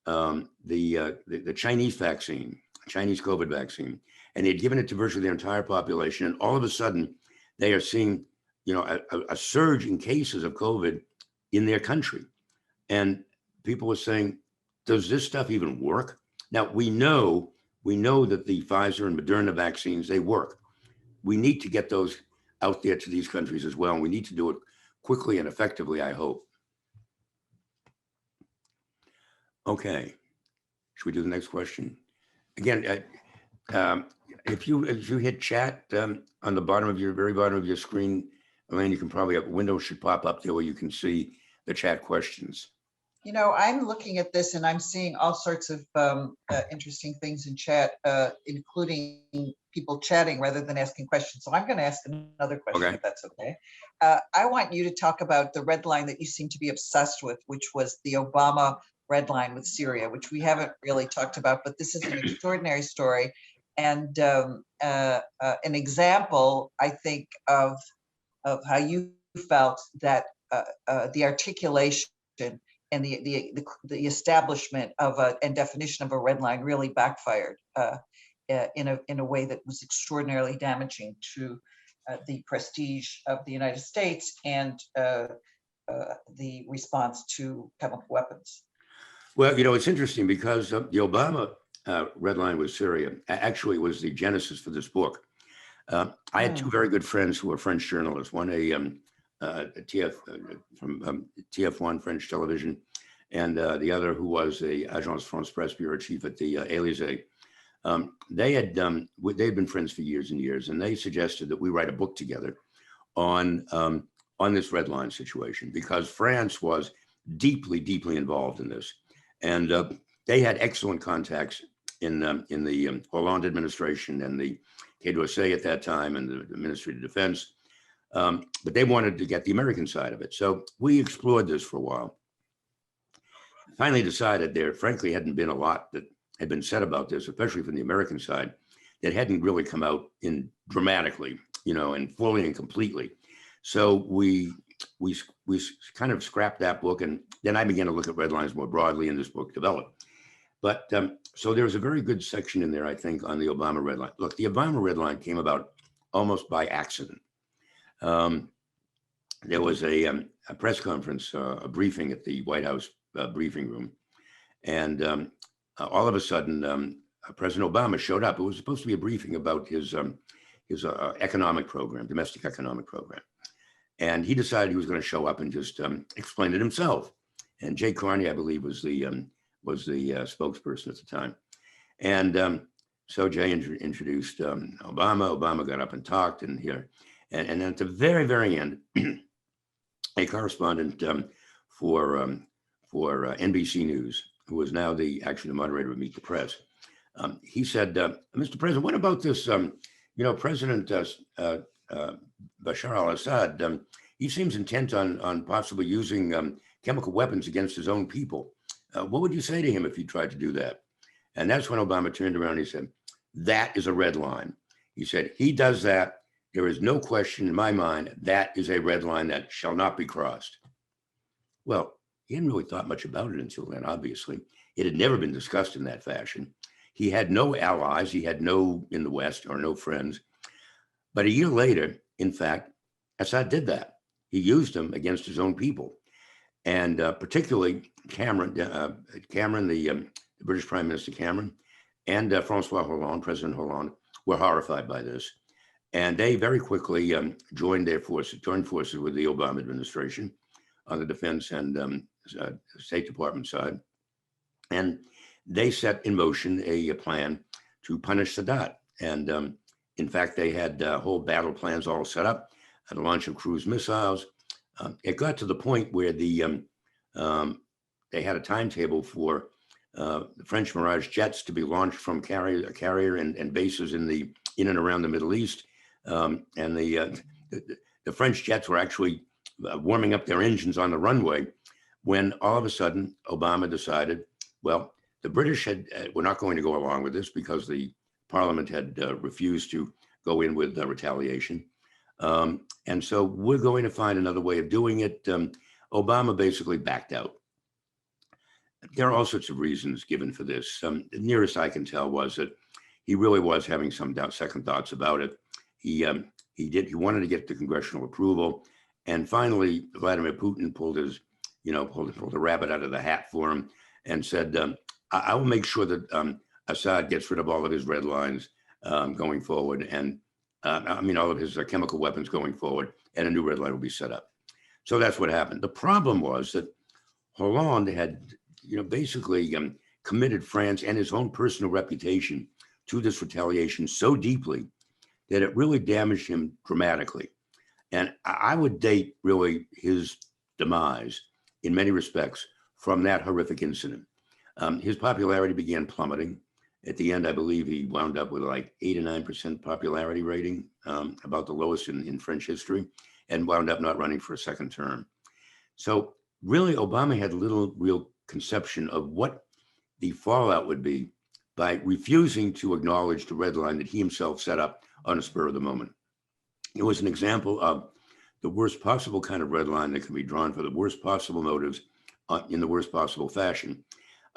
the Chinese vaccine, Chinese COVID vaccine, and they'd given it to virtually their entire population. And all of a sudden, they are seeing, a surge in cases of COVID in their country. And people were saying, does this stuff even work? Now, we know that the Pfizer and Moderna vaccines, they work. We need to get those out there to these countries as well. And we need to do it quickly and effectively, I hope. Okay. Should we do the next question? Again, if you hit chat on the very bottom of your screen, Elaine, you can probably have a window should pop up there where you can see the chat questions. I'm looking at this and I'm seeing all sorts of interesting things in chat, including people chatting rather than asking questions. So I'm going to ask another question, Okay. if that's okay. I want you to talk about the red line that you seem to be obsessed with, which was the Obama red line with Syria, which we haven't really talked about, but this is an extraordinary story and an example, I think, of how you felt that the articulation and the establishment of and definition of a red line really backfired in a way that was extraordinarily damaging to the prestige of the United States and the response to chemical weapons. Well, it's interesting because the Obama red line with Syria actually was the genesis for this book. I had two very good friends who were French journalists, one from TF1 French television, and the other who was a Agence France Presse bureau chief at the Élysée. They'd been friends for years and years, and they suggested that we write a book together on this red line situation because France was deeply, deeply involved in this, and they had excellent contacts in the Hollande administration and the Quai d'Orsay at that time and the Ministry of Defense. But they wanted to get the American side of it. So we explored this for a while. Finally decided there, frankly, hadn't been a lot that had been said about this, especially from the American side, that hadn't really come out in dramatically, and fully and completely. So we kind of scrapped that book, and then I began to look at red lines more broadly, and this book developed. But so there's a very good section in there, I think, on the Obama red line. Look, the Obama red line came about almost by accident. There was a press conference, a briefing at the White House briefing room. And all of a sudden, President Obama showed up. It was supposed to be a briefing about his economic program, domestic economic program. And he decided he was going to show up and just explain it himself. And Jay Carney, I believe, was the spokesperson at the time. And So Jay introduced Obama. Obama got up and talked, and here, and then at the very, very end, a correspondent for NBC News, who is now actually the moderator of Meet the Press, he said, "Mr. President, what about this? President Bashar al-Assad? He seems intent on possibly using chemical weapons against his own people. What would you say to him if he tried to do that?" And that's when Obama turned around and he said, "That is a red line." He said, "He does that. There is no question in my mind that is a red line that shall not be crossed." Well, he hadn't really thought much about it until then, obviously. It had never been discussed in that fashion. He had no allies. He had no in the West or no friends. But a year later, in fact, Assad did that. He used them against his own people. And particularly Cameron, the British Prime Minister Cameron, and Francois Hollande, President Hollande, were horrified by this. And they very quickly joined forces with the Obama administration on the defense and State Department side. And they set in motion a plan to punish Sadat. And in fact, they had whole battle plans all set up, the launch of cruise missiles. It got to the point where they had a timetable for the French Mirage jets to be launched from carrier and bases in and around the Middle East. And the French jets were actually warming up their engines on the runway when all of a sudden Obama decided, well, the British were not going to go along with this because the Parliament had refused to go in with retaliation. And so we're going to find another way of doing it. Obama basically backed out. There are all sorts of reasons given for this. The nearest I can tell was that he really was having some second thoughts about it. He wanted to get the congressional approval, and finally Vladimir Putin pulled the rabbit out of the hat for him and said, I will make sure that Assad gets rid of all of his red lines going forward, and all of his chemical weapons going forward, and a new red line will be set up. So that's what happened. The problem was that Hollande had basically committed France and his own personal reputation to this retaliation so deeply that it really damaged him dramatically. And I would date really his demise in many respects from that horrific incident. His popularity began plummeting. At the end, I believe he wound up with like 8 or 9% popularity rating, about the lowest in French history, and wound up not running for a second term. So really, Obama had little real conception of what the fallout would be by refusing to acknowledge the red line that he himself set up on a spur of the moment. It was an example of the worst possible kind of red line that can be drawn for the worst possible motives in the worst possible fashion.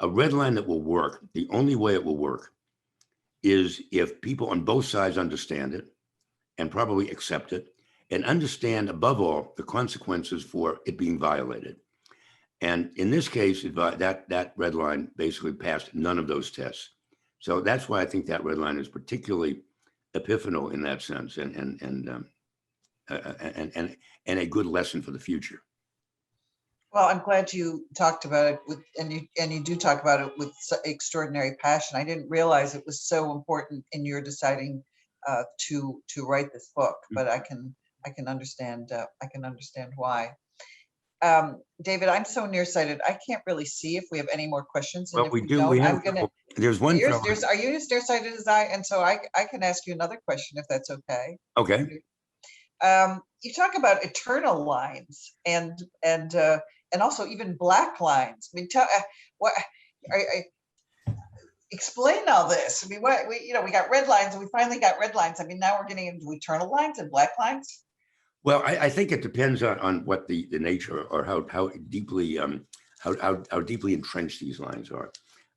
A red line that will work, the only way it will work is if people on both sides understand it and probably accept it and understand above all the consequences for it being violated. And in this case, that red line basically passed none of those tests. So that's why I think that red line is particularly epiphanal in that sense, and a good lesson for the future. Well, I'm glad you talked about it and you do talk about it with extraordinary passion. I didn't realize it was so important in your deciding to write this book, but I can understand why. David, I'm so nearsighted. I can't really see if we have any more questions. And well, we do. There's one. Are you as nearsighted as I? And so I can ask you another question if that's okay. Okay. You talk about eternal lines and also even black lines. I mean, explain all this. I mean, we got red lines, and we finally got red lines. I mean, now we're getting into eternal lines and black lines. Well, I think it depends on what the nature or how deeply entrenched these lines are.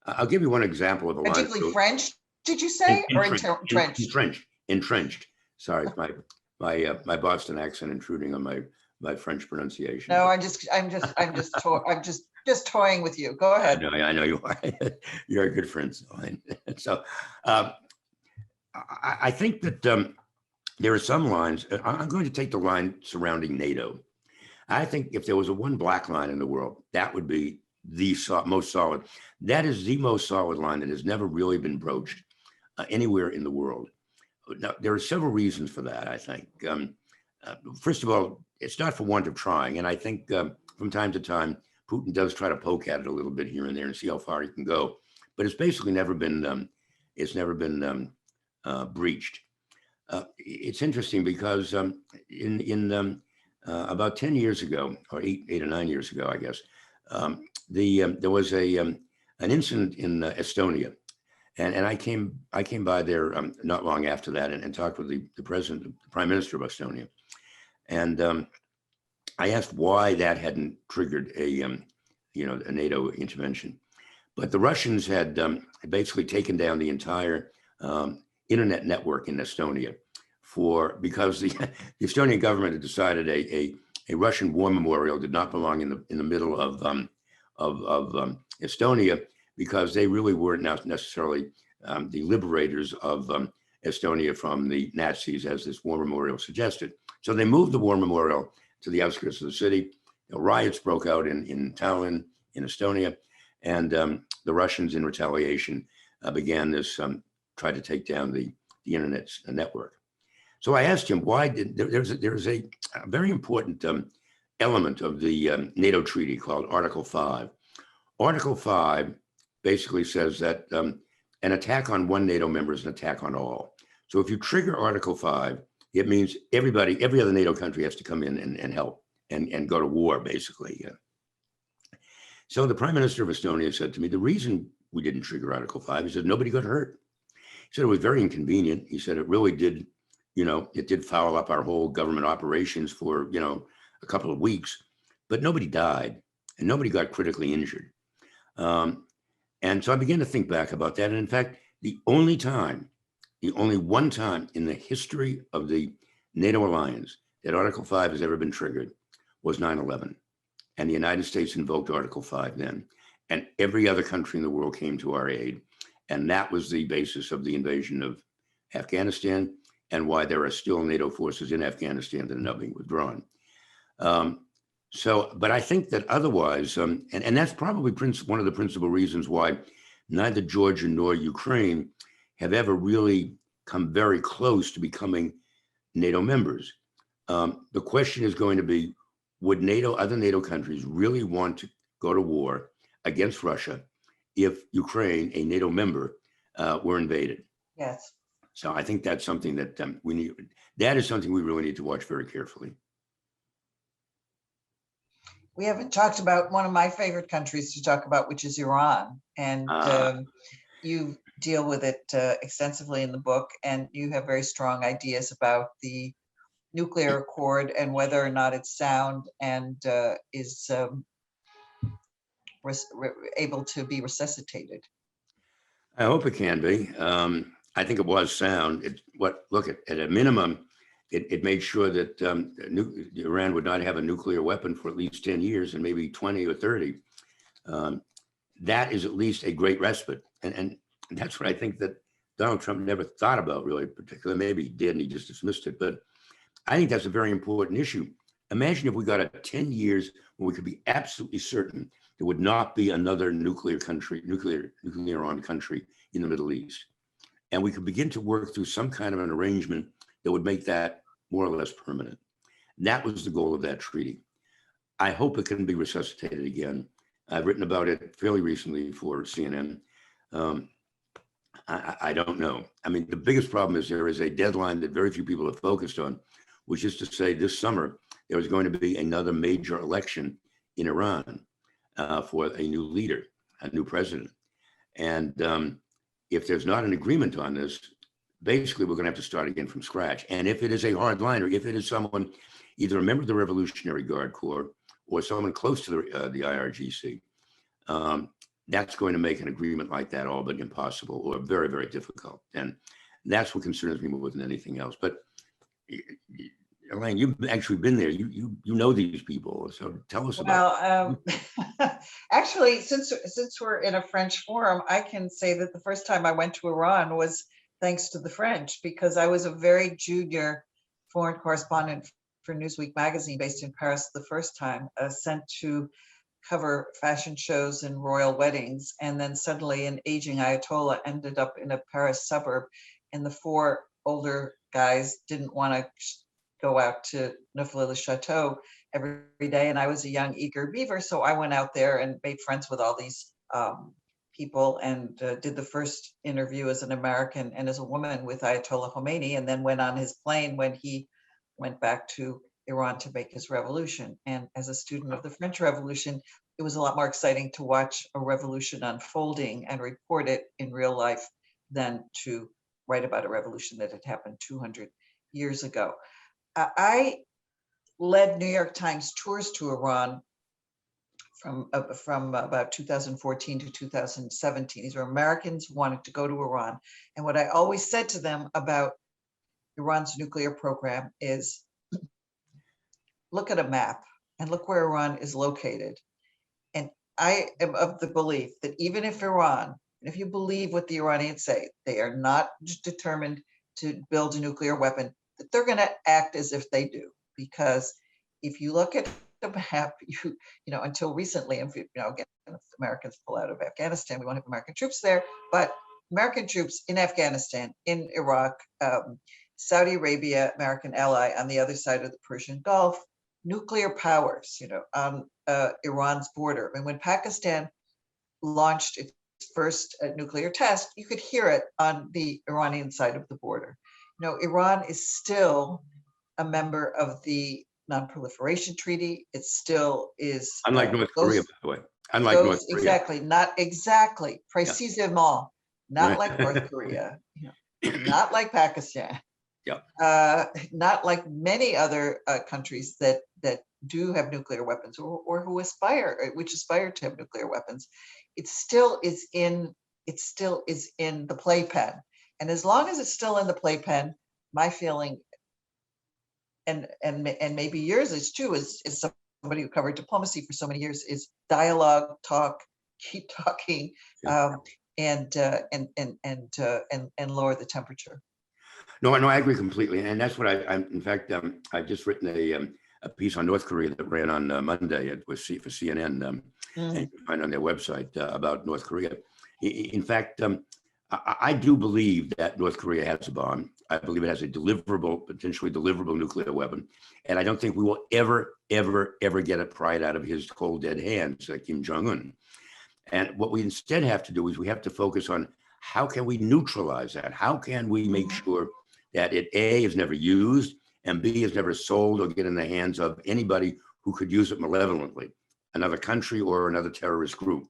I'll give you one example of a line. Deeply French, did you say, or entrenched? Entrenched. Sorry, my Boston accent intruding on my French pronunciation. No, I'm just toying with you. Go ahead. I know you are. You're a good friend. So I think that there are some lines. I'm going to take the line surrounding NATO. I think if there was a one black line in the world, that would be the most solid. That is the most solid line that has never really been broached. anywhere in the world. Now, there are several reasons for that, I think. First of all, it's not for want of trying. And I think from time to time, Putin does try to poke at it a little bit here and there and see how far he can go. But it's basically never been, breached. It's interesting because about 10 years ago, or eight or 9 years ago, I guess, there was an incident in Estonia. And I came by there not long after that and talked with the president, the prime minister of Estonia. And I asked why that hadn't triggered a NATO intervention. But the Russians had basically taken down the entire internet network in Estonia because the Estonian government had decided a Russian war memorial did not belong in the middle of Estonia, because they really weren't necessarily the liberators of Estonia from the Nazis, as this war memorial suggested. So they moved the war memorial to the outskirts of the city. Riots broke out in Tallinn, in Estonia, and the Russians, in retaliation, began this try to take down the internet network. So I asked him why there's a very important element of the NATO treaty called Article 5. Article 5 basically says that an attack on one NATO member is an attack on all. So if you trigger Article 5, it means every other NATO country has to come in and help and go to war, basically. So the prime minister of Estonia said to me, the reason we didn't trigger Article 5, he said, nobody got hurt. He said it was very inconvenient. He said it really did, it did foul up our whole government operations for, a couple of weeks, but nobody died and nobody got critically injured. And so I began to think back about that. And in fact, the only one time in the history of the NATO alliance that Article 5 has ever been triggered was 9/11. And the United States invoked Article 5 then. And every other country in the world came to our aid. And that was the basis of the invasion of Afghanistan and why there are still NATO forces in Afghanistan that are not being withdrawn. But I think that otherwise, and that's probably one of the principal reasons why neither Georgia nor Ukraine have ever really come very close to becoming NATO members. The question is going to be, would other NATO countries really want to go to war against Russia if Ukraine, a NATO member, were invaded? Yes. So I think that's something that that is something we really need to watch very carefully. We haven't talked about one of my favorite countries to talk about, which is Iran. And you deal with it extensively in the book, and you have very strong ideas about the nuclear accord and whether or not it's sound and is able to be resuscitated. I hope it can be. I think it was sound. At a minimum, it made sure that Iran would not have a nuclear weapon for at least 10 years and maybe 20 or 30. That is at least a great respite. And that's what I think that Donald Trump never thought about, really, particularly. Maybe he did and he just dismissed it. But I think that's a very important issue. Imagine if we got 10 years when we could be absolutely certain there would not be another nuclear armed country in the Middle East. And we could begin to work through some kind of an arrangement that would make that more or less permanent. That was the goal of that treaty. I hope it can be resuscitated again. I've written about it fairly recently for CNN. I don't know. I mean, the biggest problem is there is a deadline that very few people have focused on, which is to say this summer, there is going to be another major election in Iran for a new leader, a new president. And if there's not an agreement on this, basically we're going to have to start again from scratch. And if it is a hardliner, if it is someone, either a member of the Revolutionary Guard Corps or someone close to the IRGC, that's going to make an agreement like that all but impossible or very, very difficult. And that's what concerns me more than anything else. But Elaine, you've actually been there. You know these people, so tell us about. Well, actually, since we're in a French forum, I can say that the first time I went to Iran was thanks to the French, because I was a very junior foreign correspondent for Newsweek magazine based in Paris the first time, sent to cover fashion shows and royal weddings. And then suddenly an aging Ayatollah ended up in a Paris suburb, and the four older guys didn't want to go out to Neufville-le-Château every day. And I was a young, eager beaver. So I went out there and made friends with all these people, and did the first interview as an American and as a woman with Ayatollah Khomeini, and then went on his plane when he went back to Iran to make his revolution. And as a student of the French Revolution, it was a lot more exciting to watch a revolution unfolding and report it in real life than to write about a revolution that had happened 200 years ago. I led New York Times tours to Iran from about 2014 to 2017. These were Americans who wanted to go to Iran. And what I always said to them about Iran's nuclear program is, look at a map and look where Iran is located. And I am of the belief that even if Iran, if you believe what the Iranians say, they are not determined to build a nuclear weapon, that they're going to act as if they do. Because if you look at the map, you know, until recently, and again, if Americans pull out of Afghanistan, we won't have American troops there, but American troops in Afghanistan, in Iraq, Saudi Arabia, American ally on the other side of the Persian Gulf, nuclear powers, you know, on Iran's border. And when Pakistan launched its first nuclear test, you could hear it on the Iranian side of the border. You know, Iran is still a member of the Non-Proliferation Treaty. It still is. Unlike North Korea, by the way. Unlike North Korea. Exactly, not exactly. Précisément. Not Yeah. like North Korea, you know, not like Pakistan. Yeah. Not like many other countries that do have nuclear weapons, or who aspire to have nuclear weapons. It still is in the playpen. And as long as it's still in the playpen, my feeling, and maybe yours is too, is somebody who covered diplomacy for so many years, is dialogue, talk, keep talking, and lower the temperature. No, I agree completely, and that's what I'm. In fact, I've just written a piece on North Korea that ran on Monday for CNN, and you can find on their website about North Korea. In fact, I do believe that North Korea has a bomb. I believe it has a potentially deliverable nuclear weapon, and I don't think we will ever get it pried out of his cold dead hands, like Kim Jong-un. And what we instead have to do is we have to focus on how can we neutralize that? How can we make sure that it, A, is never used, and B, is never sold or get in the hands of anybody who could use it malevolently, another country or another terrorist group.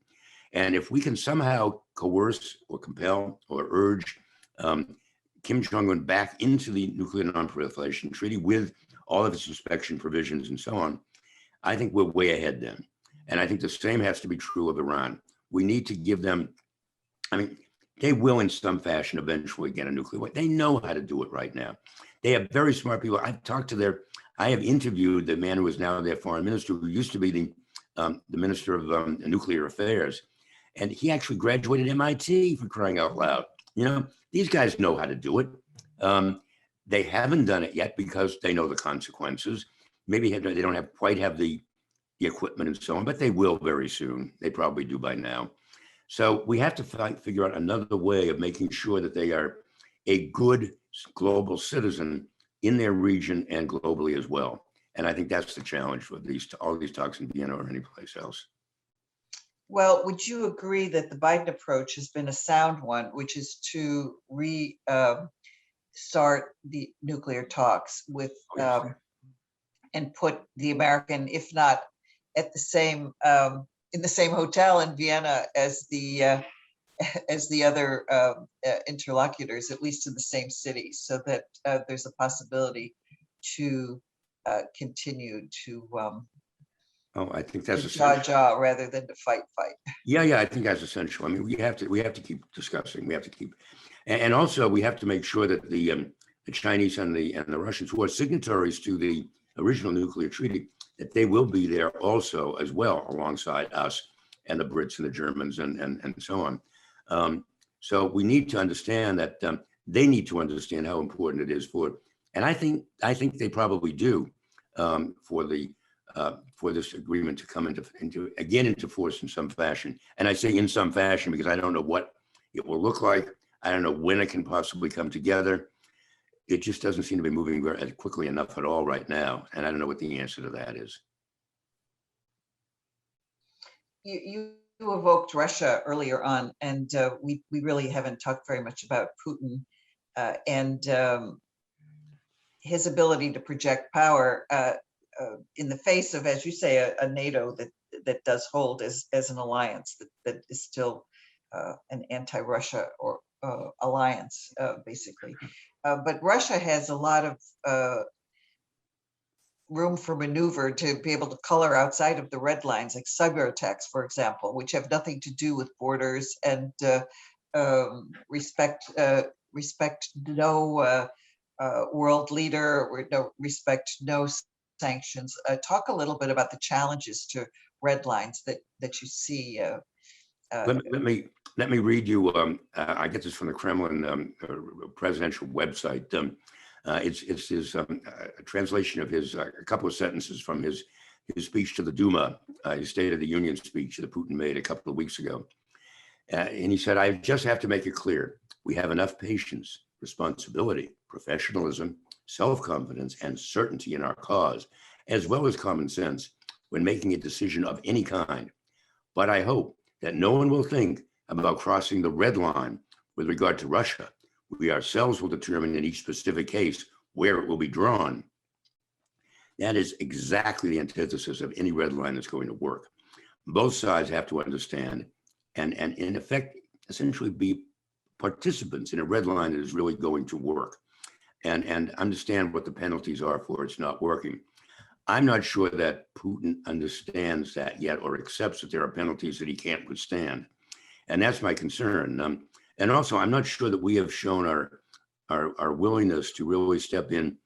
And if we can somehow coerce or compel or urge Kim Jong-un back into the Nuclear Non-Proliferation Treaty with all of its inspection provisions and so on, I think we're way ahead then. And I think the same has to be true of Iran. We need to give them, I mean, they will in some fashion eventually get a nuclear weapon. They know how to do it right now. They have very smart people. I have interviewed the man who is now their foreign minister, who used to be the minister of nuclear affairs. And he actually graduated MIT, for crying out loud. You know, these guys know how to do it. They haven't done it yet because they know the consequences. Maybe they don't quite have the equipment and so on, but they will very soon. They probably do by now. So we have to figure out another way of making sure that they are a good global citizen in their region and globally as well. And I think that's the challenge with all these talks in Vienna or anyplace else. Well, would you agree that the Biden approach has been a sound one, which is to start the nuclear talks with and put the American, if not at the same in the same hotel in Vienna as the other interlocutors, at least in the same city, so that there's a possibility to continue to I think that's jaw rather than to fight. Yeah, I think that's essential. I mean, we have to keep discussing. We have to keep, and also we have to make sure that the Chinese and the Russians, who are signatories to the original nuclear treaty, that they will be there also as well alongside us and the Brits and the Germans and so on. So we need to understand that they need to understand how important it is for, and I think they probably do, for the for this agreement to come into force in some fashion. And I say in some fashion because I don't know what it will look like. I don't know when it can possibly come together. It just doesn't seem to be moving very quickly enough at all right now. And I don't know what the answer to that is. You evoked Russia earlier on, and we really haven't talked very much about Putin and his ability to project power in the face of, as you say, a NATO that does hold as an alliance that is still an anti-Russia or alliance, basically. But Russia has a lot of room for maneuver to be able to color outside of the red lines, like cyber attacks, for example, which have nothing to do with borders and respect no world leader, or respect no sanctions. Talk a little bit about the challenges to red lines that you see. Let me read you. I get this from the Kremlin presidential website. It's his a translation of his a couple of sentences from his speech to the Duma, his State of the Union speech that Putin made a couple of weeks ago. And he said, "I just have to make it clear, we have enough patience, responsibility, professionalism, self-confidence, and certainty in our cause, as well as common sense when making a decision of any kind. But I hope that no one will think about crossing the red line with regard to Russia. We ourselves will determine in each specific case where it will be drawn." That is exactly the antithesis of any red line that's going to work. Both sides have to understand and in effect, essentially be participants in a red line that is really going to work and understand what the penalties are for it's not working. I'm not sure that Putin understands that yet or accepts that there are penalties that he can't withstand. And that's my concern. And also, I'm not sure that we have shown our willingness to really step in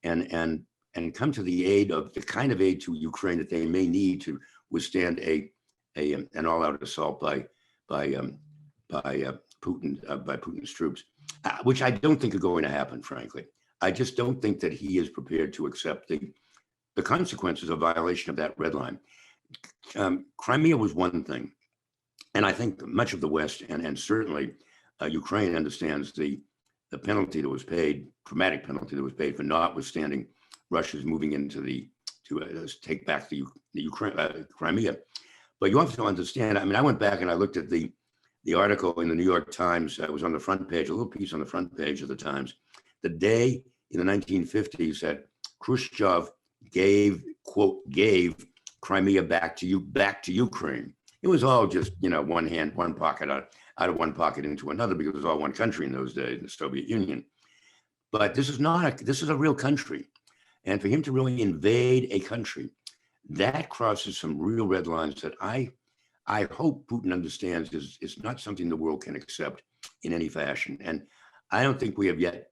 and come to the aid of the kind of aid to Ukraine that they may need to withstand an all-out assault by Putin's troops, which I don't think are going to happen. Frankly, I just don't think that he is prepared to accept the consequences of violation of that red line. Crimea was one thing, and I think much of the West and certainly Ukraine understands the penalty that was paid, dramatic penalty that was paid for notwithstanding Russia's moving into to take back the Ukraine, Crimea. But you have to understand, I mean, I went back and I looked at the article in the New York Times. It was on the front page, a little piece on the front page of the Times, the day in the 1950s that Khrushchev gave Crimea back to Ukraine. It was all just, one hand, one pocket out of one pocket into another, because it was all one country in those days, in the Soviet Union. But this is a real country. And for him to really invade a country, that crosses some real red lines that I hope Putin understands is not something the world can accept in any fashion. And I don't think we have yet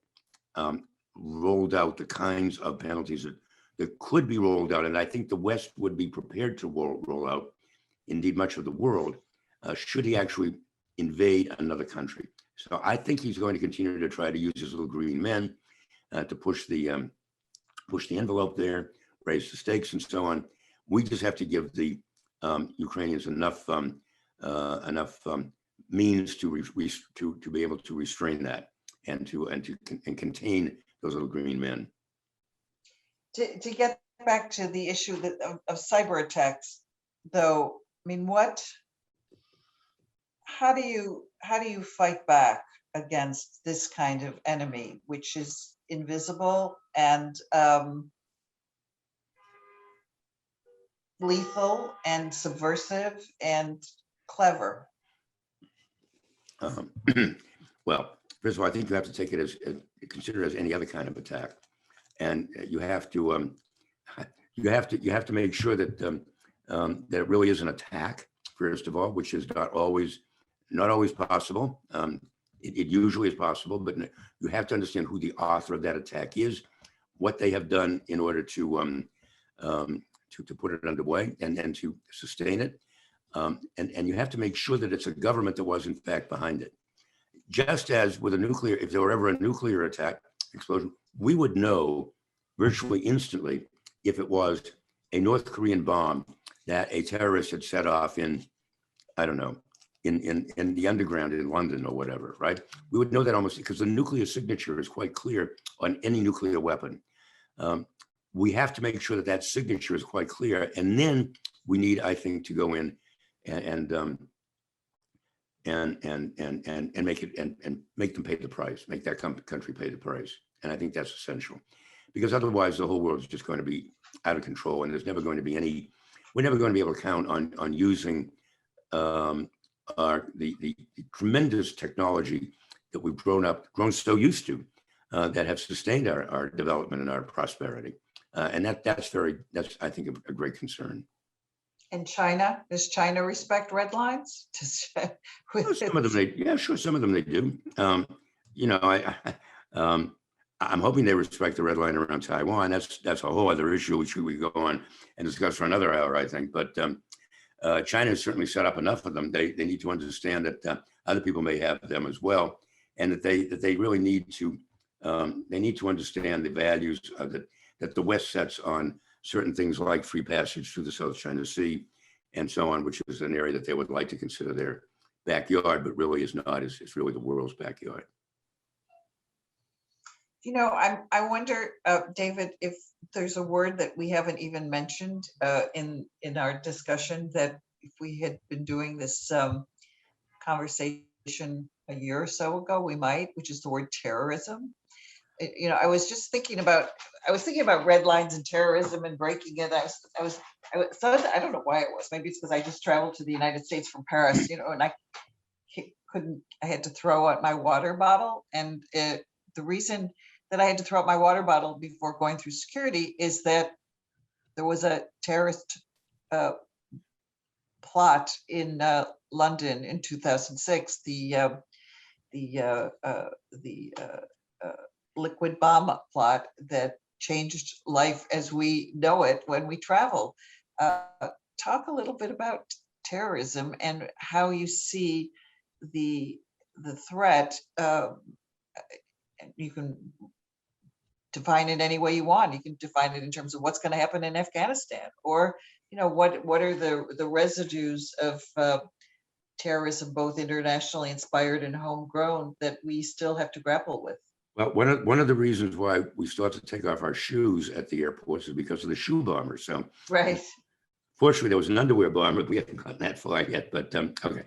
rolled out the kinds of penalties that could be rolled out. And I think the West would be prepared to roll out, indeed much of the world, should he actually invade another country. So I think he's going to continue to try to use his little green men to push the envelope there, raise the stakes and so on. We just have to give the Ukrainians enough means to be able to restrain that and contain those little green men. To get back to the issue of cyber attacks, though, I mean, how do you fight back against this kind of enemy, which is invisible and lethal and subversive and clever? Well, first of all, I think you have to take it consider it as any other kind of attack, and you have to make sure that that it really is an attack. First of all, which is not always possible. It usually is possible, but you have to understand who the author of that attack is, what they have done in order to put it underway and to sustain it. And you have to make sure that it's a government that was in fact behind it. Just as with if there were ever a nuclear attack explosion, we would know virtually instantly if it was a North Korean bomb that a terrorist had set off in, I don't know, in the underground in London or whatever, right? We would know that almost because the nuclear signature is quite clear on any nuclear weapon. We have to make sure that that signature is quite clear, and then we need, I think, to go in and make it and make them pay the price, make that country pay the price, and I think that's essential, because otherwise the whole world is just going to be out of control, and there's never going to be any. We're never going to be able to count on using the tremendous technology that we've grown so used to, that have sustained our development and our prosperity, and that's I think a great concern. And China, does China respect red lines? Well, some of them, yeah, sure, some of them they do. You know, I'm hoping they respect the red line around Taiwan. That's a whole other issue which we go on and discuss for another hour, I think. But China has certainly set up enough of them. They need to understand that other people may have them as well, and that they really need to understand the values that the West sets on certain things like free passage through the South China Sea and so on, which is an area that they would like to consider their backyard, but really is not. It's really the world's backyard. You know, I wonder, David, if there's a word that we haven't even mentioned in our discussion, that if we had been doing this conversation a year or so ago, we might, which is the word terrorism. You know, I was thinking about red lines and terrorism and breaking it. I don't know why it was. Maybe it's because I just traveled to the United States from Paris, you know, and I had to throw out my water bottle. And the reason that I had to throw out my water bottle before going through security is that there was a terrorist plot in London in 2006. The liquid bomb plot that changed life as we know it when we travel. Talk a little bit about terrorism and how you see the threat. You can define it any way you want. You can define it in terms of what's going to happen in Afghanistan, or you know, what are the residues of terrorism, both internationally inspired and homegrown, that we still have to grapple with. Well, one of the reasons why we still have to take off our shoes at the airports is because of the shoe bombers. So, right. Fortunately, there was an underwear bomber. We haven't gotten that far yet, but okay.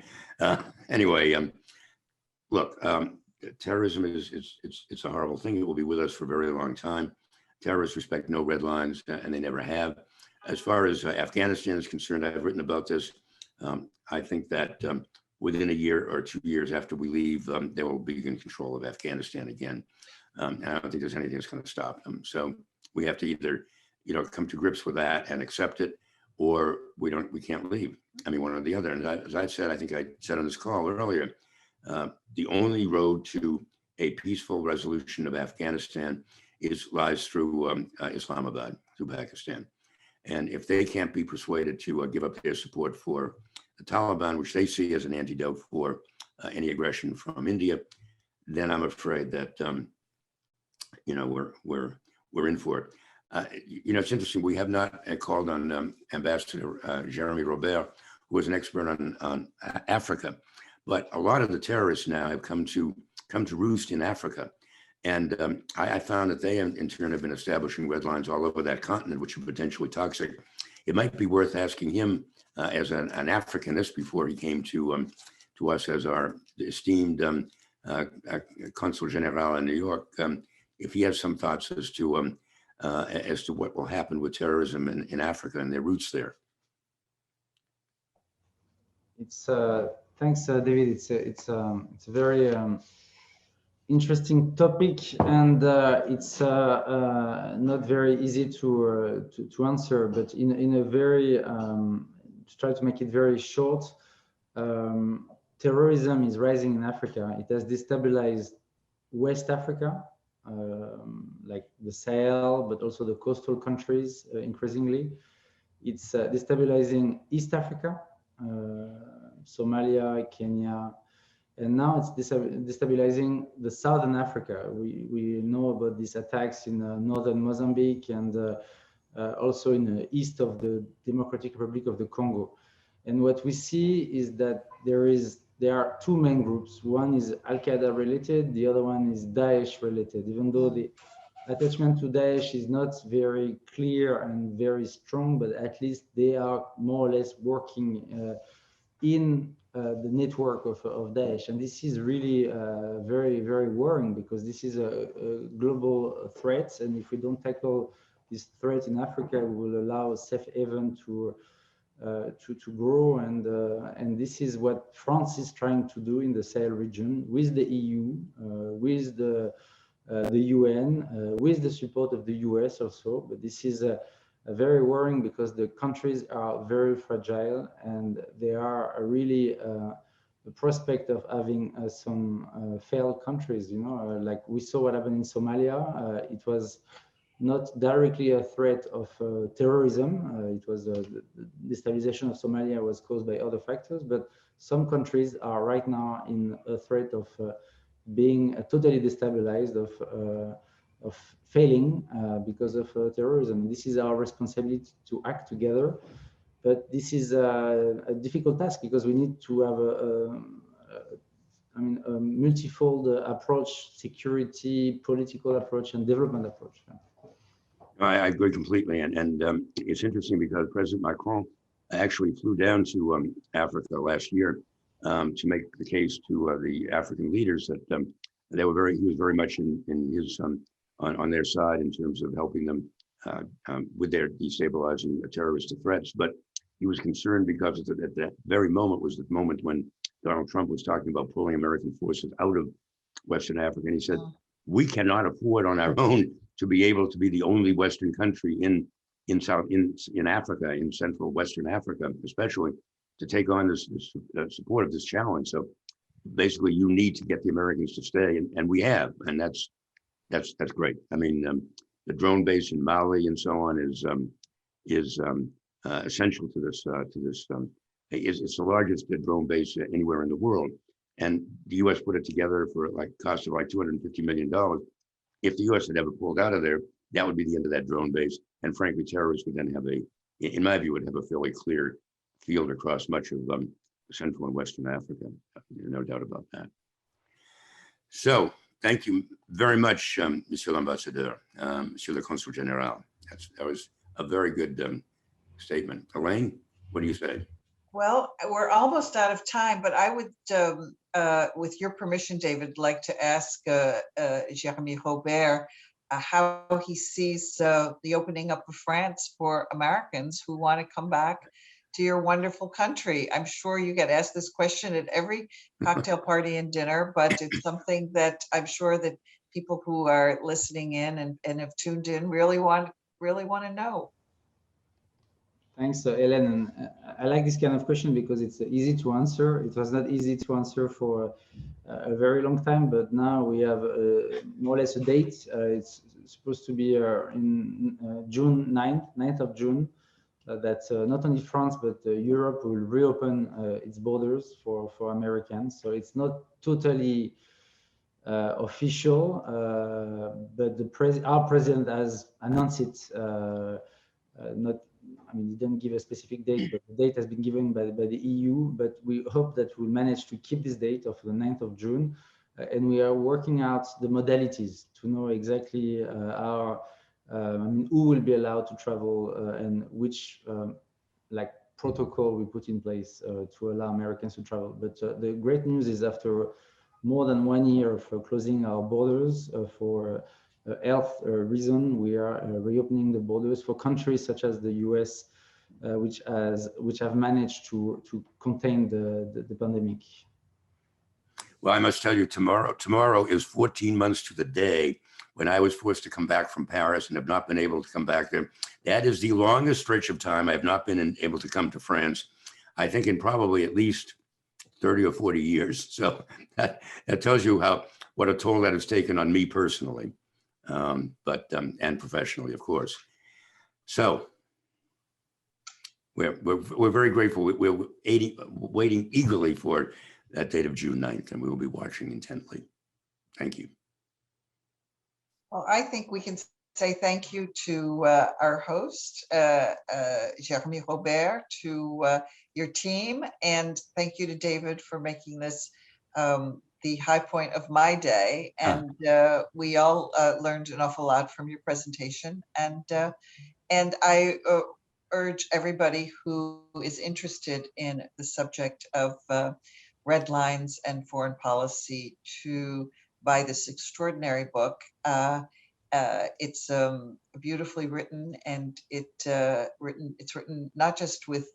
Anyway, look, terrorism it's a horrible thing. It will be with us for a very long time. Terrorists respect no red lines, and they never have. As far as Afghanistan is concerned, I've written about this. I think that within a year or 2 years after we leave, they will be in control of Afghanistan again. And I don't think there's anything that's going to stop them. So we have to either, you know, come to grips with that and accept it, or we can't leave. I mean, one or the other. And as I said, I think I said on this call earlier, the only road to a peaceful resolution of Afghanistan lies through Islamabad, through Pakistan. And if they can't be persuaded to give up their support for the Taliban, which they see as an antidote for any aggression from India, then I'm afraid that you know, we're in for it. You know, it's interesting. We have not called on Ambassador Jeremy Robert, who is an expert on Africa, but a lot of the terrorists now have come to roost in Africa. And I found that they, in turn, have been establishing red lines all over that continent, which are potentially toxic. It might be worth asking him as an Africanist before he came to us as our esteemed Consul General in New York, if he has some thoughts as to what will happen with terrorism in Africa and their roots there. It's thanks, David. It's a very interesting topic, and it's not very easy to answer, but in a very to try to make it very short, terrorism is rising in Africa. It has destabilized West Africa, like the Sahel, but also the coastal countries increasingly. It's destabilizing East Africa, Somalia, Kenya, and now it's destabilizing the Southern Africa. We know about these attacks in northern Mozambique and also in the east of the Democratic Republic of the Congo. And what we see is that there are two main groups. One is Al-Qaeda related, the other one is Daesh related, even though the attachment to Daesh is not very clear and very strong, but at least they are more or less working in the network of Daesh. And this is really very, very worrying, because this is a global threat. And if we don't tackle this threat in Africa, we will allow safe haven to grow. And this is what France is trying to do in the Sahel region with the EU, with the UN, with the support of the US also. But this is very worrying, because the countries are very fragile, and there are really the prospect of having some failed countries. You know, like we saw what happened in Somalia. It was not directly a threat of terrorism. It was the destabilization of Somalia was caused by other factors, but some countries are right now in a threat of being totally destabilized, of failing because of terrorism. This is our responsibility to act together, but this is a difficult task, because we need to have a multifold approach: security, political approach, and development approach. I agree completely, and it's interesting because President Macron actually flew down to Africa last year to make the case to the African leaders that he was very much in his on their side in terms of helping them with their destabilizing terrorist threats. But he was concerned because at that very moment was the moment when Donald Trump was talking about pulling American forces out of Western Africa, and he said, "We cannot afford on our own to be able to be the only Western country in Africa, in Central Western Africa, especially, to take on this support of this challenge. So basically, you need to get the Americans to stay, and we have, and that's great. I mean, the drone base in Mali and so on is essential to this. It's the largest drone base anywhere in the world, and the U.S. put it together for cost of like $250 million. If the U.S. had ever pulled out of there, that would be the end of that drone base. And frankly, terrorists would then have in my view, would have a fairly clear field across much of Central and Western Africa. No doubt about that. So thank you very much, Monsieur l'Ambassadeur, Monsieur le Consul General. That was a very good statement. Elaine, what do you say? Well, we're almost out of time, but I would, with your permission, David, like to ask Jeremy Robert how he sees the opening up of France for Americans who want to come back to your wonderful country. I'm sure you get asked this question at every cocktail party and dinner, but it's something that I'm sure that people who are listening in and have tuned in really want to know. Thanks, Hélène. And I like this kind of question because it's easy to answer. It was not easy to answer for a very long time, but now we have more or less a date. It's supposed to be in June 9th of June. That not only France, but Europe will reopen its borders for Americans. So it's not totally official, but our president has announced it. He didn't give a specific date, but the date has been given by the EU. But we hope that we'll manage to keep this date of the 9th of June. And we are working out the modalities to know exactly who will be allowed to travel and which protocol we put in place to allow Americans to travel. But the great news is after more than 1 year of closing our borders for health reason, we are reopening the borders for countries such as the US, which have managed to contain the pandemic. Well, I must tell you, tomorrow is 14 months to the day when I was forced to come back from Paris and have not been able to come back there. That is the longest stretch of time I have not been able to come to France, I think in probably at least 30 or 40 years. So that tells you what a toll that has taken on me personally, and professionally, of course. So we're very grateful. We're waiting eagerly for that date of June 9th, and we will be watching intently. Thank you. Well, I think we can say thank you to our host, Jeremy Robert, to your team, and thank you to David for making this the high point of my day. And we all learned an awful lot from your presentation. And I urge everybody who is interested in the subject of red lines and foreign policy to buy this extraordinary book. It's beautifully written, and it's written not just with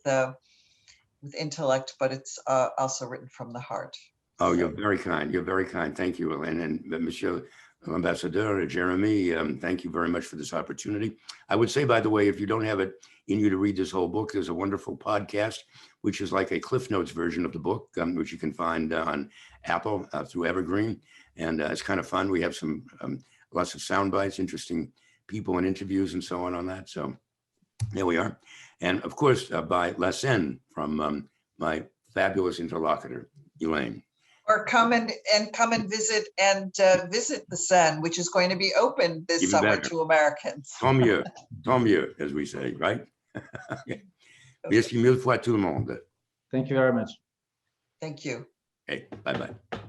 intellect, but it's also written from the heart. Oh, you're very kind. You're very kind. Thank you, Elaine. And Monsieur Ambassadeur Jeremy, thank you very much for this opportunity. I would say, by the way, if you don't have it in you to read this whole book, there's a wonderful podcast, which is like a Cliff Notes version of the book, which you can find on Apple through Evergreen. And it's kind of fun. We have some lots of sound bites, interesting people and interviews and so on that. So there we are. And of course, by La Seine from my fabulous interlocutor, Elaine. Or come and visit visit the Seine, which is going to be open this Even summer better. to Americans. Tant mieux, as we say, right? Merci mille fois tout le monde. Thank you very much. Thank you. Okay, bye-bye.